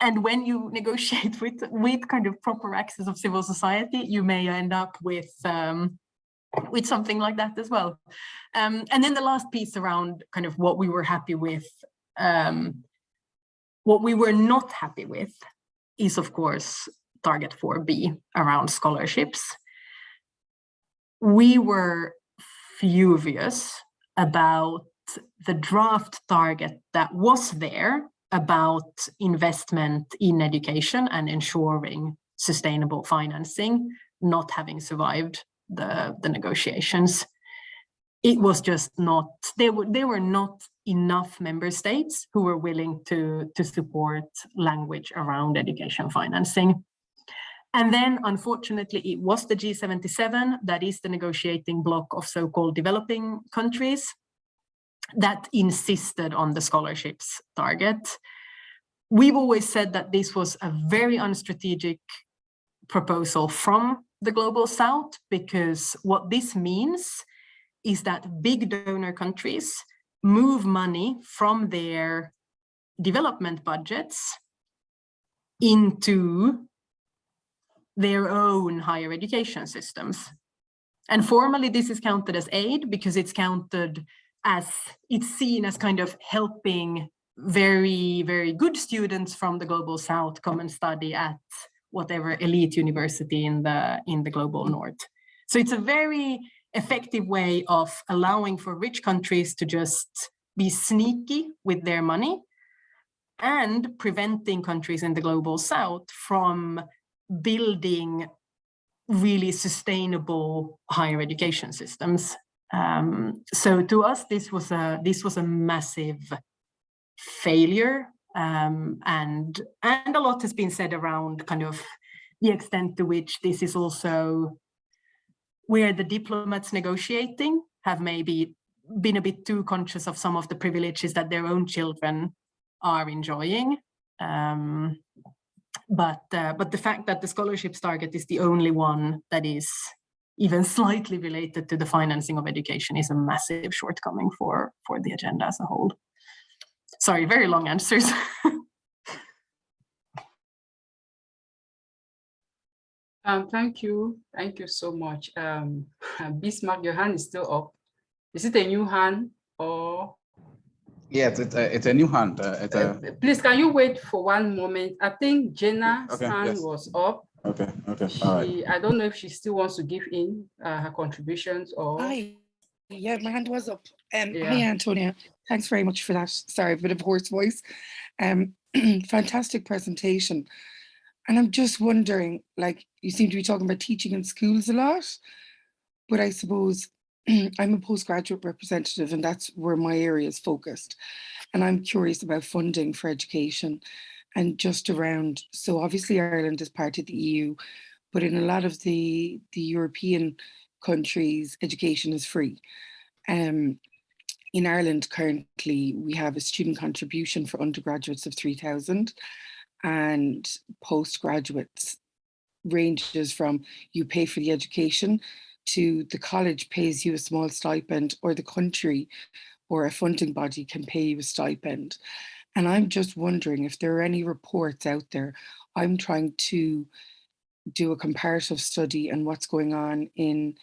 And when you negotiate with kind of proper access of civil society, you may end up with something like that as well. And then the last piece around kind of what we were happy with, what we were not happy with is, of course, target 4B around scholarships. We were furious about the draft target that was there about investment in education and ensuring sustainable financing not having survived the negotiations. It was just not, there were not enough member states who were willing to support language around education financing. And then, unfortunately, it was the G77, that is the negotiating bloc of so-called developing countries, that insisted on the scholarships target. We've always said that this was a very unstrategic proposal from the Global South, because what this means is that big donor countries move money from their development budgets into their own higher education systems. And formally, this is counted as aid because it's counted as, it's seen as kind of helping very, very good students from the Global South come and study at whatever elite university in the Global North. So it's a very effective way of allowing for rich countries to just be sneaky with their money and preventing countries in the global south from building really sustainable higher education systems. So to us, this was a massive failure, and a lot has been said around kind of the extent to which this is also where the diplomats negotiating have maybe been a bit too conscious of some of the privileges that their own children are enjoying. But the fact that the scholarships target is the only one that is even slightly related to the financing of education is a massive shortcoming for the agenda as a whole. Sorry, very long answers. Thank you so much. Bismarck, your hand is still up. Is it a new hand or? Yes, it's a new hand. Please, can you wait for one moment? I think Jenna's hand was up. Okay, all right. I don't know if she still wants to give in her contributions or. Hi. Yeah, my hand was up. Hi, Antonia. Thanks very much for that. Sorry, a bit of hoarse voice. Fantastic presentation. And I'm just wondering, like, you seem to be talking about teaching in schools a lot, but I suppose I'm a postgraduate representative and that's where my area is focused. And I'm curious about funding for education and just around, so obviously Ireland is part of the EU, but in a lot of the European countries, education is free. In Ireland currently, we have a student contribution for undergraduates of 3,000 and postgraduates ranges from you pay for the education to the college pays you a small stipend, or the country or a funding body can pay you a stipend. And I'm just wondering if there are any reports out there. I'm trying to do a comparative study on what's going on in,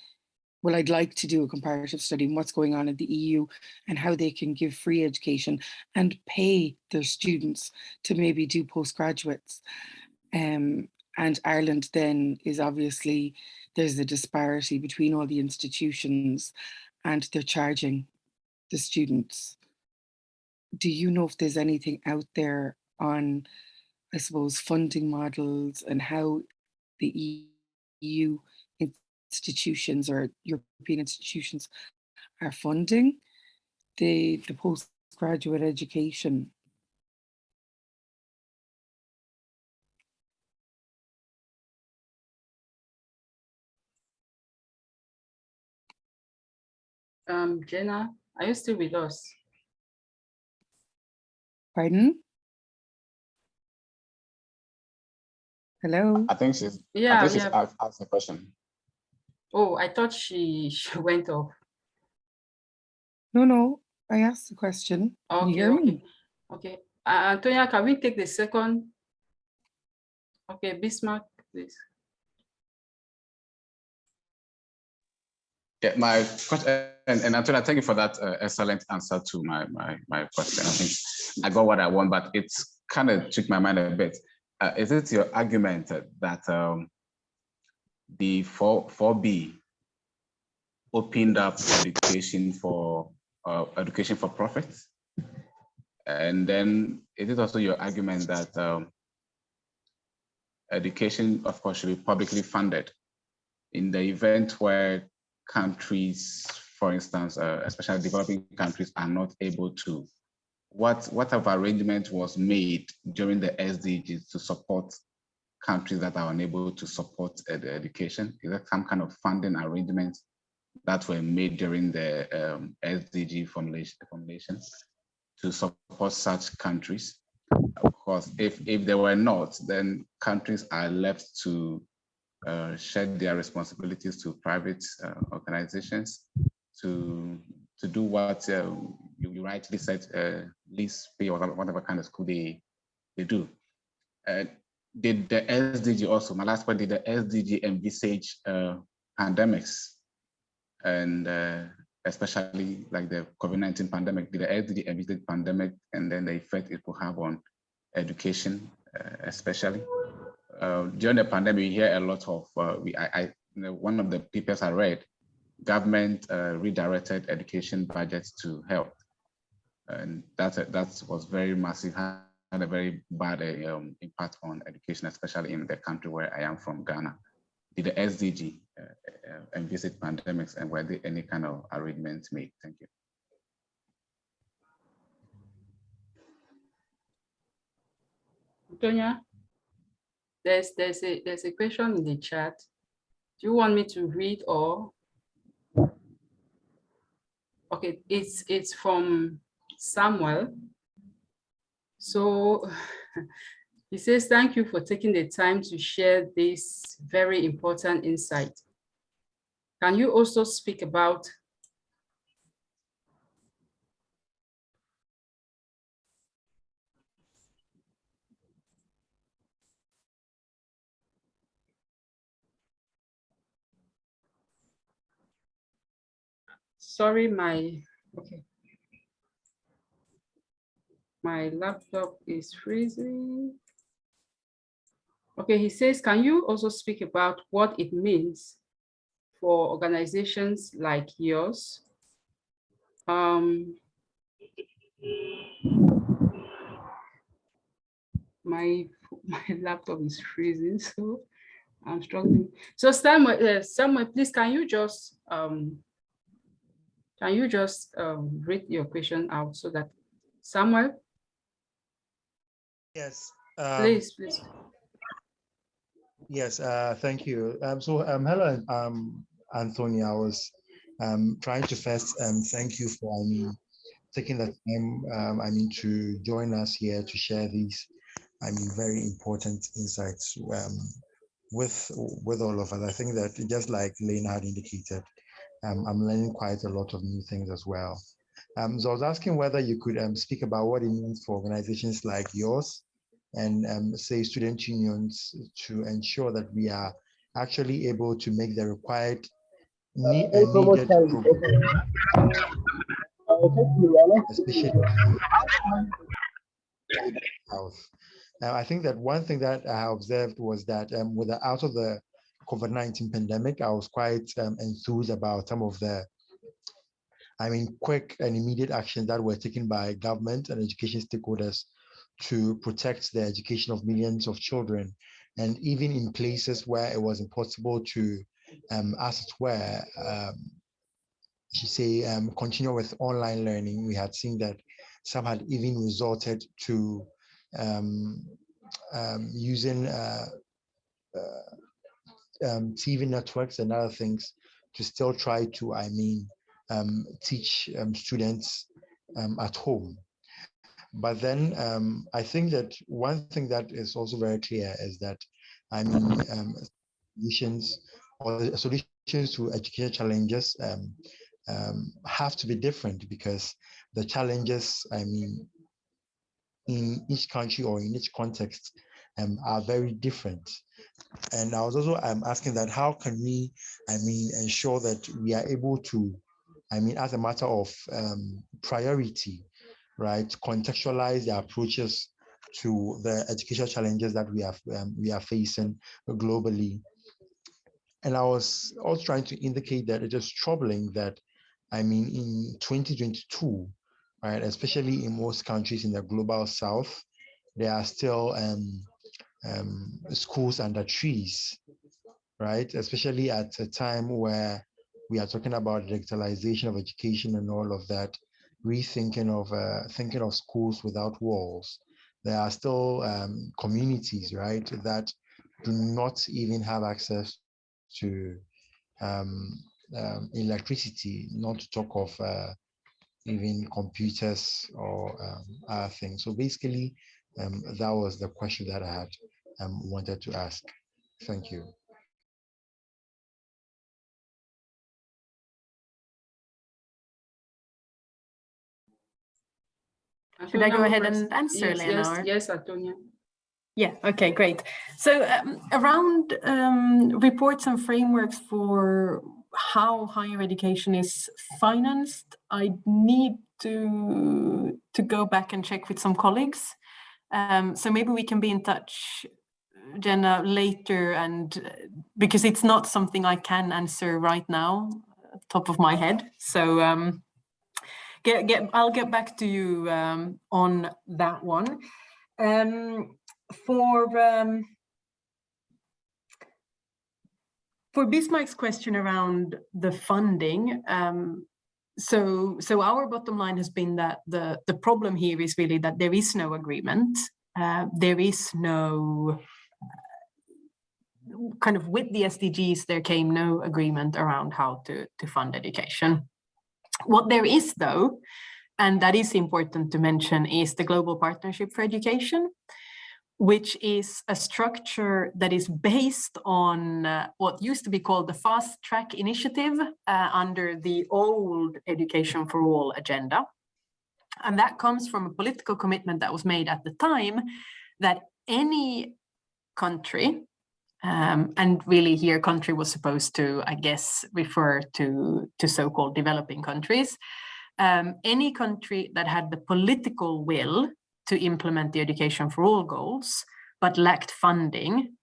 well, I'd like to do a comparative study on what's going on in the EU and how they can give free education and pay their students to maybe do postgraduates. And Ireland then is obviously, there's a disparity between all the institutions and they're charging the students. Do you know if there's anything out there on, I suppose, funding models and how the EU institutions or European institutions are funding the postgraduate education? Jenna, are you still with us? Pardon? Hello? I think she's asked a question. Oh, I thought she went off. No, I asked the question. Okay, can you hear me? Okay. Antonia, can we take the second? Okay, Bismarck, please. Yeah, my question, and Antonia, thank you for that excellent answer to my question. I think I got what I want, but it's kind of tricked my mind a bit. Is it your argument that the 4B opened up education for profit? And then is it also your argument that education, of course, should be publicly funded in the event where countries, for instance, especially developing countries, are not able to? What type of arrangement was made during the SDGs to support countries that are unable to support education? Is there some kind of funding arrangements that were made during the SDG formulation to support such countries? Of course, if there were not, then countries are left to shed their responsibilities to private organizations to do what you rightly said, lease pay or whatever kind of school they do. Did the SDG also, my last point, did the SDG envisage pandemics, and especially like the COVID-19 pandemic? Did the SDG envisage pandemic and then the effect it will have on education, especially? During the pandemic, we hear a lot of, one of the papers I read government redirected education budgets to health. And that was very massive, had a very bad impact on education, especially in the country where I am from, Ghana. Did the SDG envisage pandemics, and were there any kind of arrangements made? Thank you. Antonia, there's a question in the chat. Do you want me to read, or? Okay, it's from Samuel. So he says, thank you for taking the time to share this very important insight. Can you also speak about sorry, okay. My laptop is freezing. Okay, he says, can you also speak about what it means for organizations like yours? My laptop is freezing, so I'm struggling. So Samuel, please, can you just read your question out so that Samuel? Yes. Please. Yes, thank you. Hello, Antonia. I was trying to first thank you for taking the time to join us here to share these very important insights with all of us. I think that just like Lena had indicated, I'm learning quite a lot of new things as well. So I was asking whether you could speak about what it means for organizations like yours and say student unions to ensure that we are actually able to make the required needed especially health. I think that one thing that I observed was that out of the COVID-19 pandemic, I was quite enthused about some of the quick and immediate actions that were taken by government and education stakeholders to protect the education of millions of children. And even in places where it was impossible to, as it were, continue with online learning, we had seen that some had even resorted to using TV networks and other things to still try to, teach students at home. But then I think that one thing that is also very clear is that solutions or the solutions to education challenges have to be different, because the challenges in each country or in each context are very different. And I was also asking that how can we ensure that we are able to as a matter of priority, right, contextualize the approaches to the educational challenges that we are facing globally. And I was also trying to indicate that it is troubling that in 2022, right, especially in most countries in the global south, there are still schools under trees, right, especially at a time where we are talking about digitalization of education and all of that, thinking of schools without walls. There are still communities, right, that do not even have access to electricity, not to talk of even computers or other things. So basically, that was the question that I had wanted to ask. Thank you. Should I go ahead and answer, Lena? Yes, Antonia. Yeah, okay, great. So around reports and frameworks for how higher education is financed, I need to go back and check with some colleagues. So maybe we can be in touch, Jenna, later, and because it's not something I can answer right now. top of my head. So I'll get back to you on that one. For Bismarck's question around the funding, so our bottom line has been that the problem here is really that there is no agreement. There is no kind of, with the SDGs, there came no agreement around how to fund education. What there is, though, and that is important to mention, is the Global Partnership for Education, which is a structure that is based on what used to be called the Fast Track Initiative under the old Education for All agenda. And that comes from a political commitment that was made at the time that any country, and really here country was supposed to, I guess, refer to so-called developing countries, any country that had the political will to implement the Education for All goals, but lacked funding,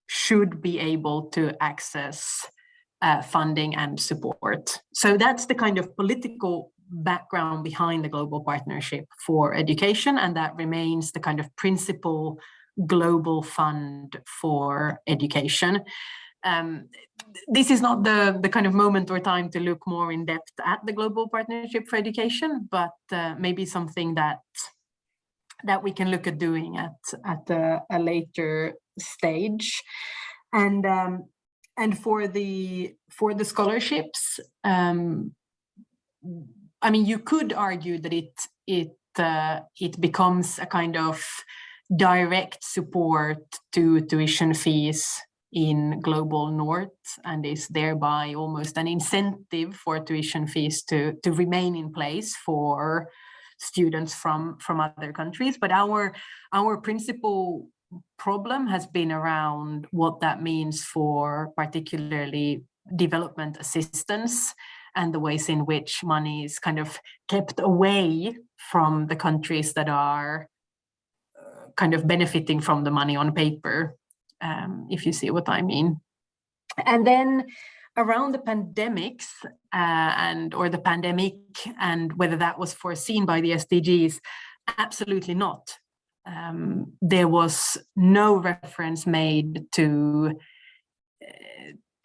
should be able to access funding and support. So that's the kind of political background behind the Global Partnership for Education, and that remains the kind of principal global fund for education. This is not the kind of moment or time to look more in depth at the Global Partnership for Education, but maybe something that we can look at doing at a later stage. And for the scholarships, I mean, you could argue that it becomes a kind of direct support to tuition fees in Global North, and is thereby almost an incentive for tuition fees to remain in place for students from other countries. But our principal problem has been around what that means for particularly development assistance and the ways in which money is kind of kept away from the countries that are kind of benefiting from the money on paper, if you see what I mean. And then around the pandemics or the pandemic, and whether that was foreseen by the SDGs, absolutely not. There was no reference made to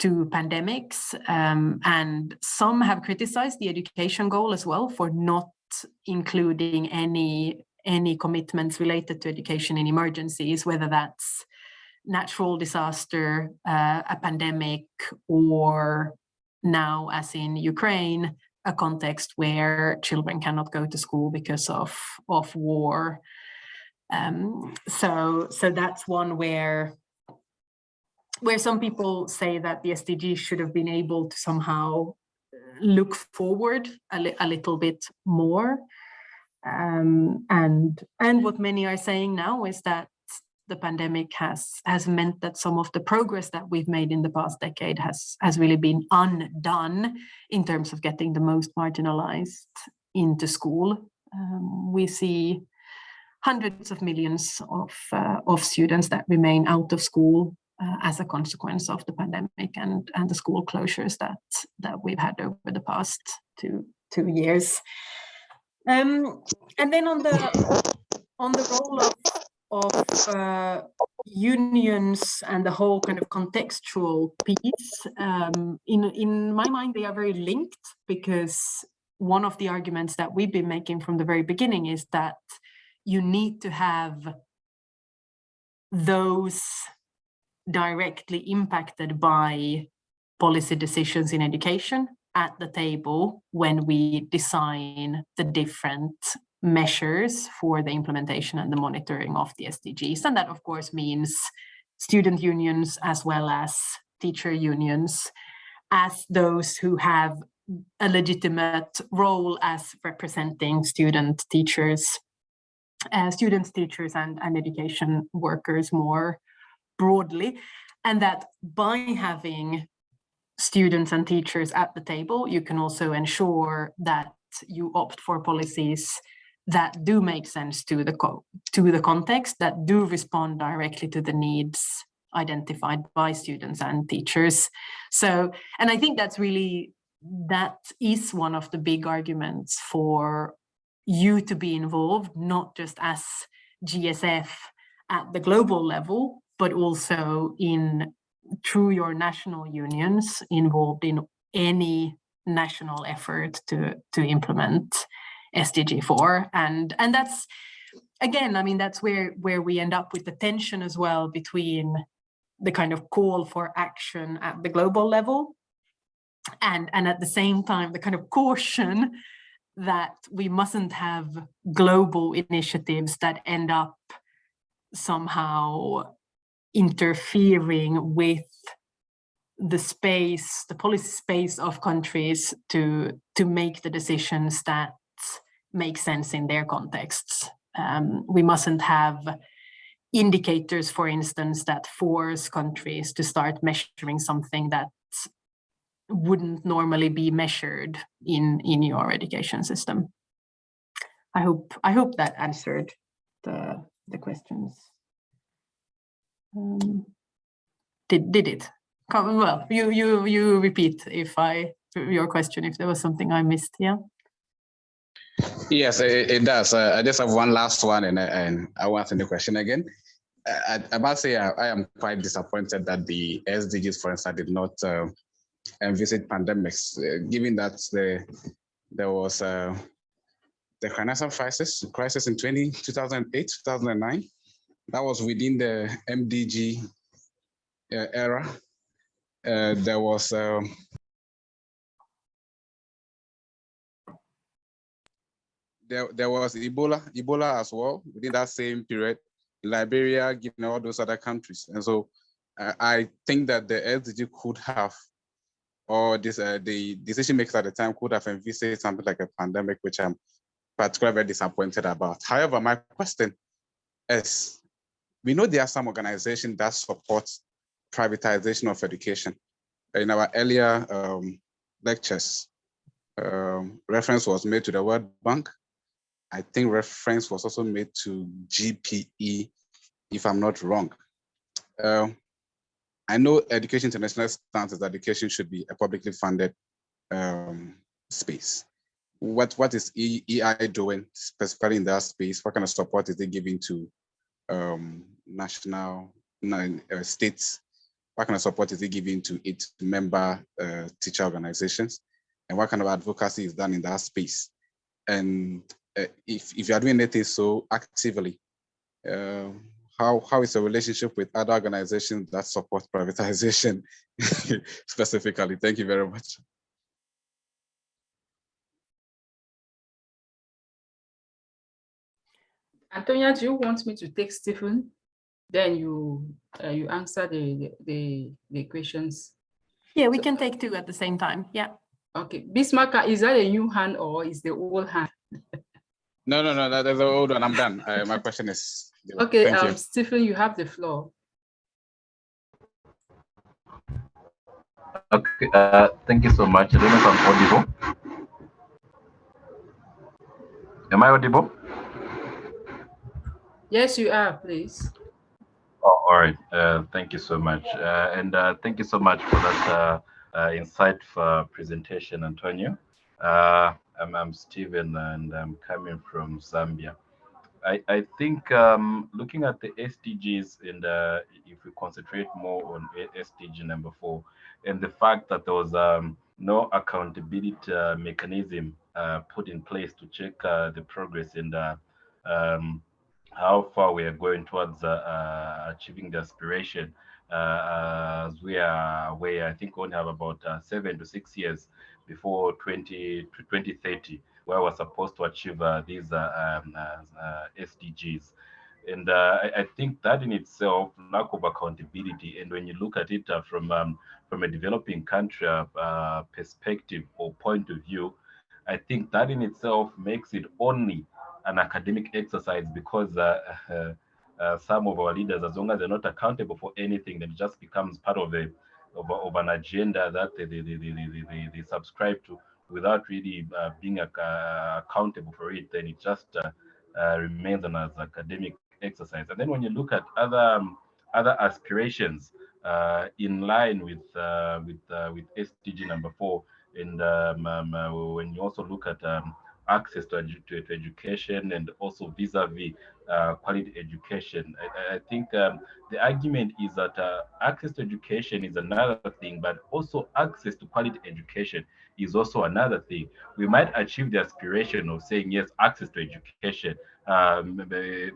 pandemics, and some have criticized the education goal as well for not including any commitments related to education in emergencies, whether that's natural disaster, a pandemic, or now, as in Ukraine, a context where children cannot go to school because of war. So that's one where some people say that the SDGs should have been able to somehow look forward a little bit more. And what many are saying now is that the pandemic has meant that some of the progress that we've made in the past decade has really been undone in terms of getting the most marginalized into school. We see hundreds of millions of students that remain out of school as a consequence of the pandemic and the school closures that we've had over the past two years. And then on the role of unions and the whole kind of contextual piece, in my mind, they are very linked, because one of the arguments that we've been making from the very beginning is that you need to have those directly impacted by policy decisions in education at the table when we design the different measures for the implementation and the monitoring of the SDGs. And that, of course, means student unions as well as teacher unions, as those who have a legitimate role as representing students, teachers, and education workers more broadly. And that by having students and teachers at the table, you can also ensure that you opt for policies that do make sense to the context, that do respond directly to the needs identified by students and teachers. So, and I think that's really that is one of the big arguments for you to be involved, not just as GSF at the global level, but also through your national unions involved in any national effort to implement SDG 4. And that's, again, I mean, that's where we end up with the tension as well between the kind of call for action at the global level and at the same time the kind of caution that we mustn't have global initiatives that end up somehow interfering with the space, the policy space of countries to make the decisions that make sense in their contexts. We mustn't have indicators, for instance, that force countries to start measuring something that wouldn't normally be measured in your education system. I hope that answered the questions. Did it? Well, you repeat your question if there was something I missed. Yeah. Yes, it does. I just have one last one, and I want to answer the question again. I must say I am quite disappointed that the SDGs, for instance, did not envisage pandemics, given that there was the financial crisis in 2008, 2009. That was within the MDG era. There was Ebola as well within that same period. Liberia, Guinea, all those other countries, and so I think that the SDG could have, or the decision makers at the time could have envisaged something like a pandemic, which I'm particularly very disappointed about. However, my question is, we know there are some organizations that support privatization of education. In our earlier lectures, reference was made to the World Bank. I think reference was also made to GPE, if I'm not wrong. I know Education International stance is that education should be a publicly funded space. What is EI doing specifically in that space? What kind of support is it giving to national states? What kind of support is it giving to its member teacher organizations? And what kind of advocacy is done in that space? And if you are doing anything so actively, how is the relationship with other organizations that support privatization specifically? Thank you very much. Antonia, do you want me to take Stephen? Then you answer the questions. Yeah, we can take two at the same time. Yeah. Okay, Bismarck, is that a new hand or is the old hand? No, that's the old one. I'm done. My question is. Okay, Stephen, you have the floor. Okay, thank you so much. I don't know if I'm audible. Am I audible? Yes, you are, please. Oh, all right. Thank you so much. And thank you so much for that insightful presentation, Antonio. I'm Stephen, and I'm coming from Zambia. I think looking at the SDGs, and if we concentrate more on SDG number 4, and the fact that there was no accountability mechanism put in place to check the progress and how far we are going towards achieving the aspiration, as we are aware, I think we only have about 7 to 6 years before 2030, where we're supposed to achieve these SDGs. And I think that in itself, lack of accountability, and when you look at it from a developing country perspective or point of view, I think that in itself makes it only an academic exercise, because some of our leaders, as long as they're not accountable for anything, then it just becomes part of an agenda that they subscribe to without really being accountable for it. Then it just remains an academic exercise. And then when you look at other aspirations in line with SDG number 4, And when you also look at access to education and also vis-a-vis quality education, I think the argument is that access to education is another thing, but also access to quality education is also another thing. We might achieve the aspiration of saying, yes, access to education,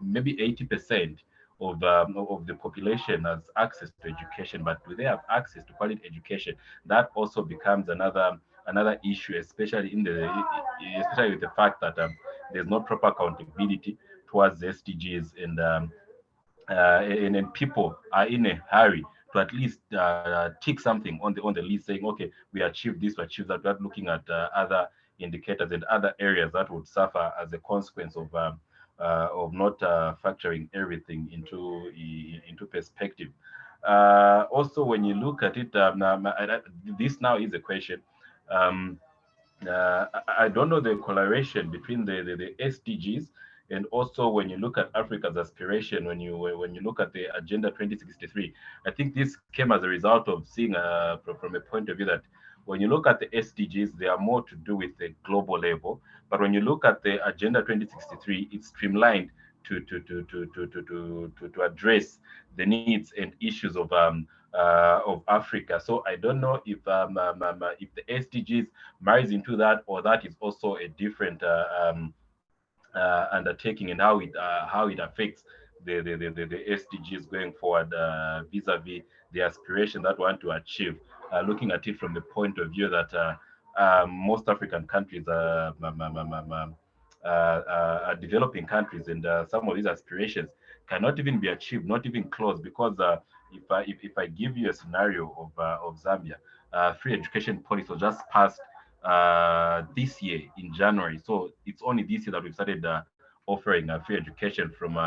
maybe 80% of the population has access to education, but do they have access to quality education? That also becomes another issue, especially especially with the fact that there's no proper accountability towards the SDGs, and then people are in a hurry to at least tick something on the list, saying, okay, we achieved this, we achieved that, without looking at other indicators and other areas that would suffer as a consequence of not factoring everything into perspective. Also, when you look at it, this now is a question. I don't know the correlation between the SDGs and also when you look at Africa's aspiration, when you look at the Agenda 2063. I think this came as a result of seeing from a point of view that when you look at the SDGs, they are more to do with the global level, but when you look at the Agenda 2063, it's streamlined to address the needs and issues of Africa. So I don't know if the SDGs marries into that, or that is also a different undertaking, and how it affects the SDGs going forward vis-a-vis the aspiration that we want to achieve. Looking at it from the point of view that most African countries are developing countries, and some of these aspirations cannot even be achieved, not even close, because if I give you a scenario of Zambia, free education policy was just passed this year in January. So it's only this year that we've started offering free education from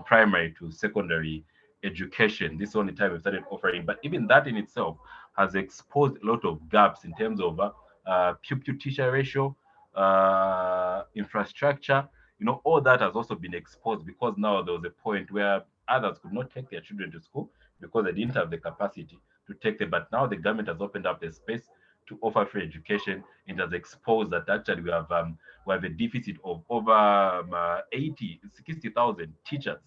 primary to secondary education. This is the only time we've started offering, but even that in itself has exposed a lot of gaps in terms of pupil-teacher ratio, infrastructure. All that has also been exposed, because now there was a point where others could not take their children to school because they didn't have the capacity to take them. But now the government has opened up the space to offer free education, and has exposed that actually we have a deficit of over 60,000 teachers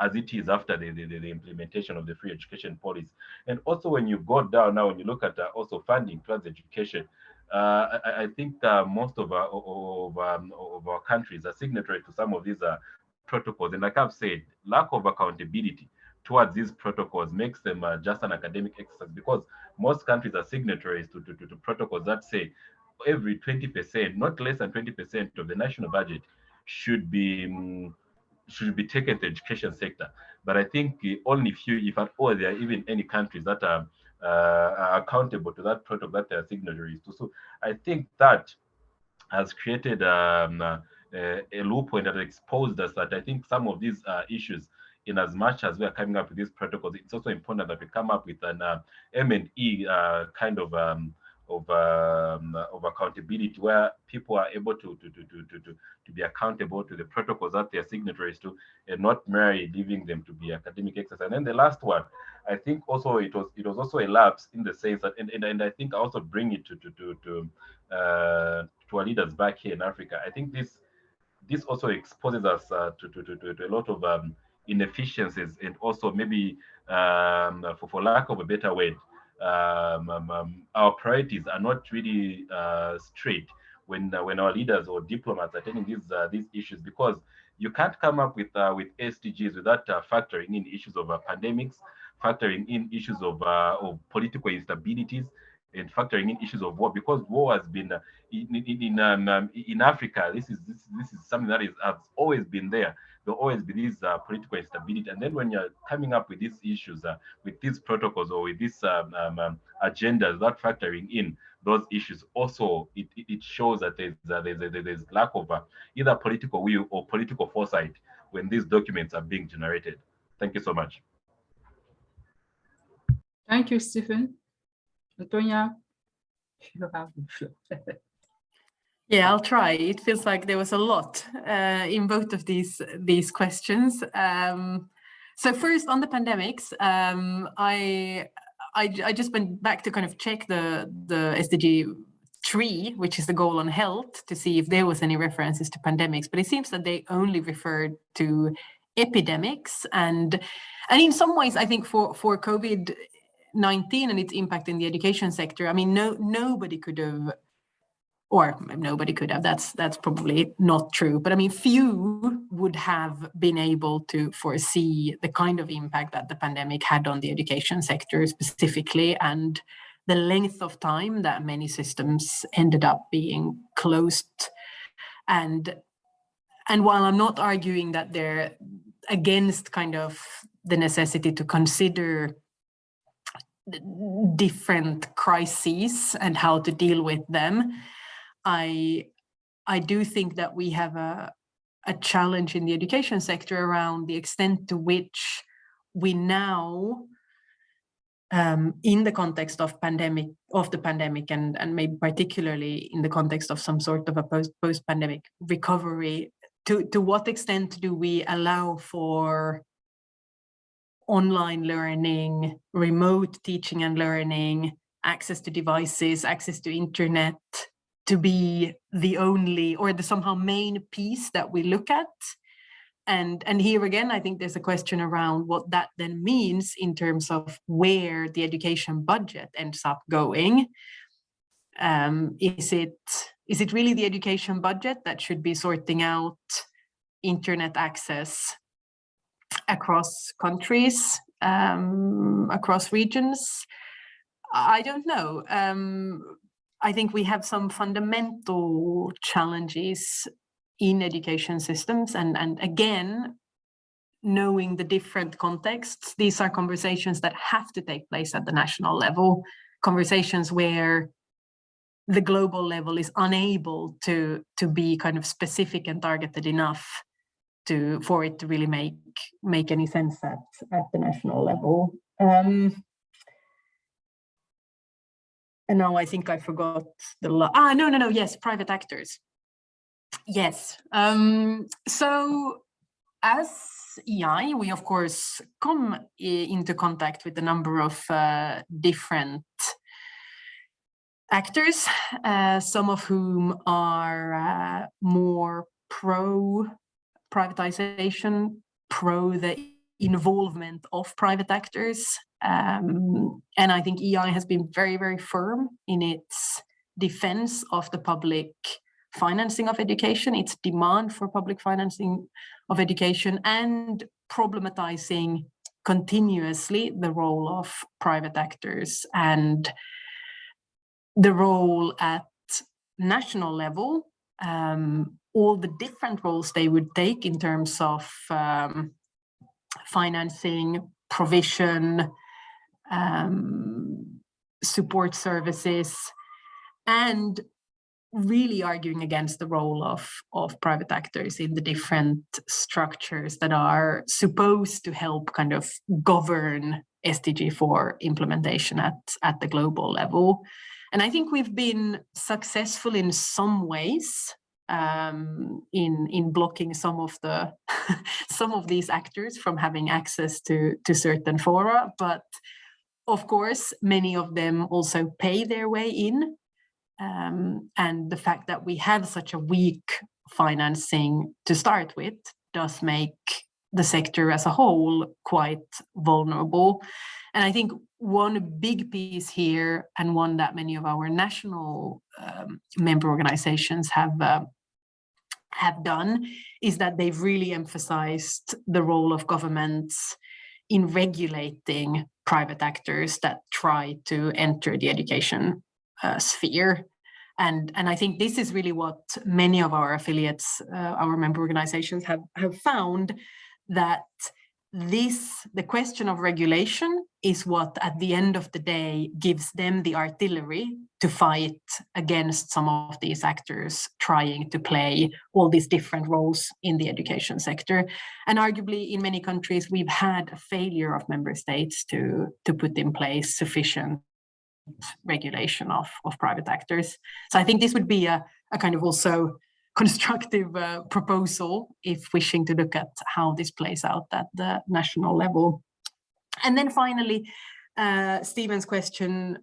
as it is after the implementation of the free education policy. And also when you go down now, when you look at also funding towards education, I think most of our countries are signatory to some of these protocols. And like I've said, lack of accountability towards these protocols makes them just an academic exercise, because most countries are signatories to protocols that say every 20%, not less than 20% of the national budget should be taken to the education sector. But I think only few, if at all, there are even any countries that are accountable to that protocol that they are signatories to. So I think that has created a loophole that exposed us that I think some of these issues, in as much as we are coming up with these protocols, it's also important that we come up with an M&E kind of accountability, where people are able to be accountable to the protocols that they are signatories to, and not merely leaving them to be academic exercise. And then the last one, I think also it was also a lapse in the sense that, and I think I also bring it to our leaders back here in Africa. I think this also exposes us to a lot of inefficiencies, and also maybe for lack of a better word, our priorities are not really straight when our leaders or diplomats are taking these issues, because you can't come up with SDGs without factoring in issues of pandemics, factoring in issues of political instabilities, and factoring in issues of war, because war has been in Africa. This is something that has always been there. There always be this political instability, and then when you're coming up with these issues, with these protocols or with these agendas, that factoring in those issues, also it shows that there's lack of either political will or political foresight when these documents are being generated. Thank you so much. Thank you, Stephen. Antonia, you have the floor. Yeah, I'll try. It feels like there was a lot in both of these questions. So first on the pandemics, I just went back to kind of check the SDG 3, which is the goal on health, to see if there was any references to pandemics, but it seems that they only referred to epidemics. And in some ways, I think for COVID-19 and its impact in the education sector, I mean, nobody could have, or nobody could have, that's probably not true, but I mean, few would have been able to foresee the kind of impact that the pandemic had on the education sector specifically, and the length of time that many systems ended up being closed. And while I'm not arguing that they're against kind of the necessity to consider different crises and how to deal with them, I do think that we have a challenge in the education sector around the extent to which we now, in the context of the pandemic, and maybe particularly in the context of some sort of a post-pandemic recovery, to what extent do we allow for online learning, remote teaching and learning, access to devices, access to internet, to be the only or the somehow main piece that we look at? And here again, I think there's a question around what that then means in terms of where the education budget ends up going. Is it really the education budget that should be sorting out internet access across countries, across regions? I don't know. I think we have some fundamental challenges in education systems, and again, knowing the different contexts, these are conversations that have to take place at the national level, conversations where the global level is unable to be kind of specific and targeted enough for it to really make any sense at the national level. And now I think I forgot no, yes, private actors. Yes. So as EI, we of course come into contact with a number of different actors, some of whom are more pro privatization, pro the involvement of private actors. And I think EI has been very, very firm in its defense of the public financing of education, its demand for public financing of education, and problematizing continuously the role of private actors and the role at national level, all the different roles they would take in terms of financing, provision, support services, and really arguing against the role of private actors in the different structures that are supposed to help kind of govern SDG 4 implementation at the global level. And I think we've been successful in some ways in blocking some of the some of these actors from having access to certain fora, but of course many of them also pay their way in. And the fact that we have such a weak financing to start with does make the sector as a whole quite vulnerable. And I think one big piece here, and one that many of our national member organizations have done, is that they've really emphasized the role of governments in regulating private actors that try to enter the education sphere. And I think this is really what many of our affiliates, our member organizations have found, that the question of regulation is what at the end of the day gives them the artillery to fight against some of these actors trying to play all these different roles in the education sector. And arguably in many countries we've had a failure of member states to put in place sufficient regulation of private actors. So I think this would be a kind of also constructive proposal if wishing to look at how this plays out at the national level. And then finally, Stephen's question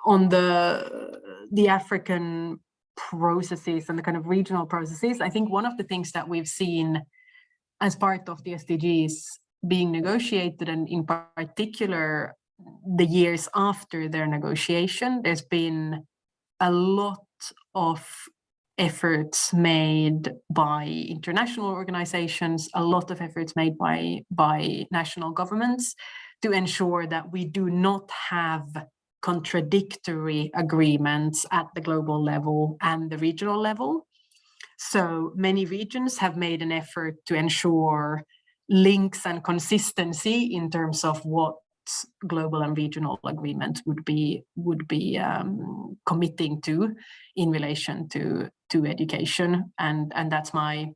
on the African processes and the kind of regional processes, I think one of the things that we've seen as part of the SDGs being negotiated, and in particular the years after their negotiation, there's been a lot of efforts made by international organizations, a lot of efforts made by national governments to ensure that we do not have contradictory agreements at the global level and the regional level. So many regions have made an effort to ensure links and consistency in terms of what global and regional agreement would be committing to in relation to education, and that's my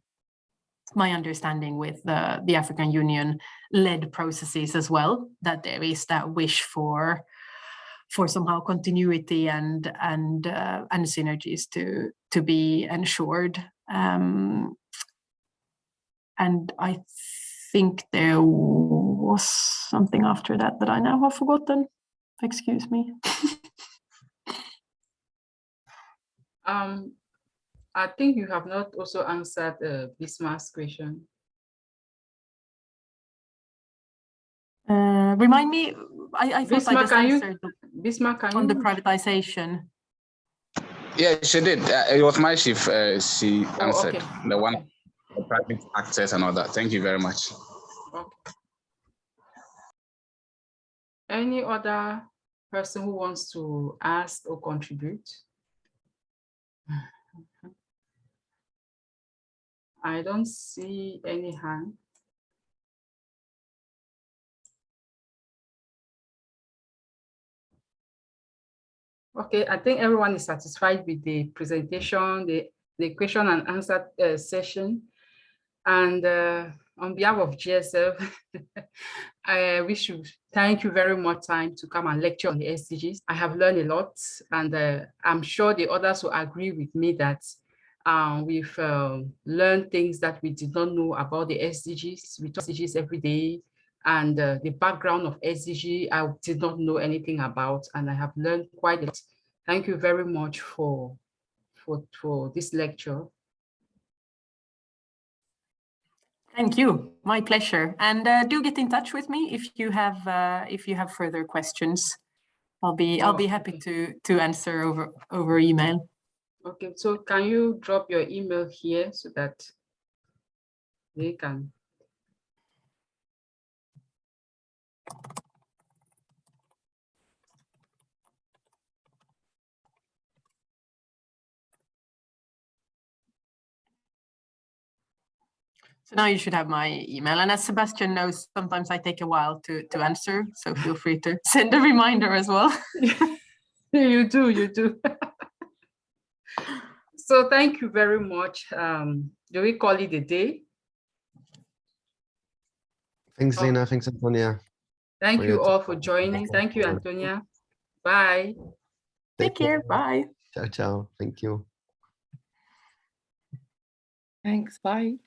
understanding with the African Union led processes as well, that there is that wish for somehow continuity and synergies to be ensured. And I think there was something after that I now have forgotten. Excuse me. I think you have not also answered Bismarck's question. Remind me, I thought Bismarck, I just answered Bismarck, on the privatization. Yeah, she did. It was my chief. She answered okay. the one, the private access and all that. Thank you very much. Okay. Any other person who wants to ask or contribute? I don't see any hand. Okay, I think everyone is satisfied with the presentation, the question and answer session. And on behalf of GSF, I wish to thank you very much time to come and lecture on the SDGs. I have learned a lot, and I'm sure the others will agree with me that we've learned things that we did not know about the SDGs. We talk SDGs every day, and the background of SDG I did not know anything about, and I have learned quite a lot. Thank you very much for this lecture. Thank you, my pleasure. And do get in touch with me if you have further questions. I'll be happy to answer over email. Okay, so can you drop your email here so that they can? So now you should have my email. And as Sebastian knows, sometimes I take a while to answer. So feel free to send a reminder as well. You do. So thank you very much. Do we call it a day? Thanks, Lena. Thanks, Antonia. Thank you all for joining. Thank you, Antonia. Bye. Take care. Bye. Ciao, ciao. Thank you. Thanks. Bye.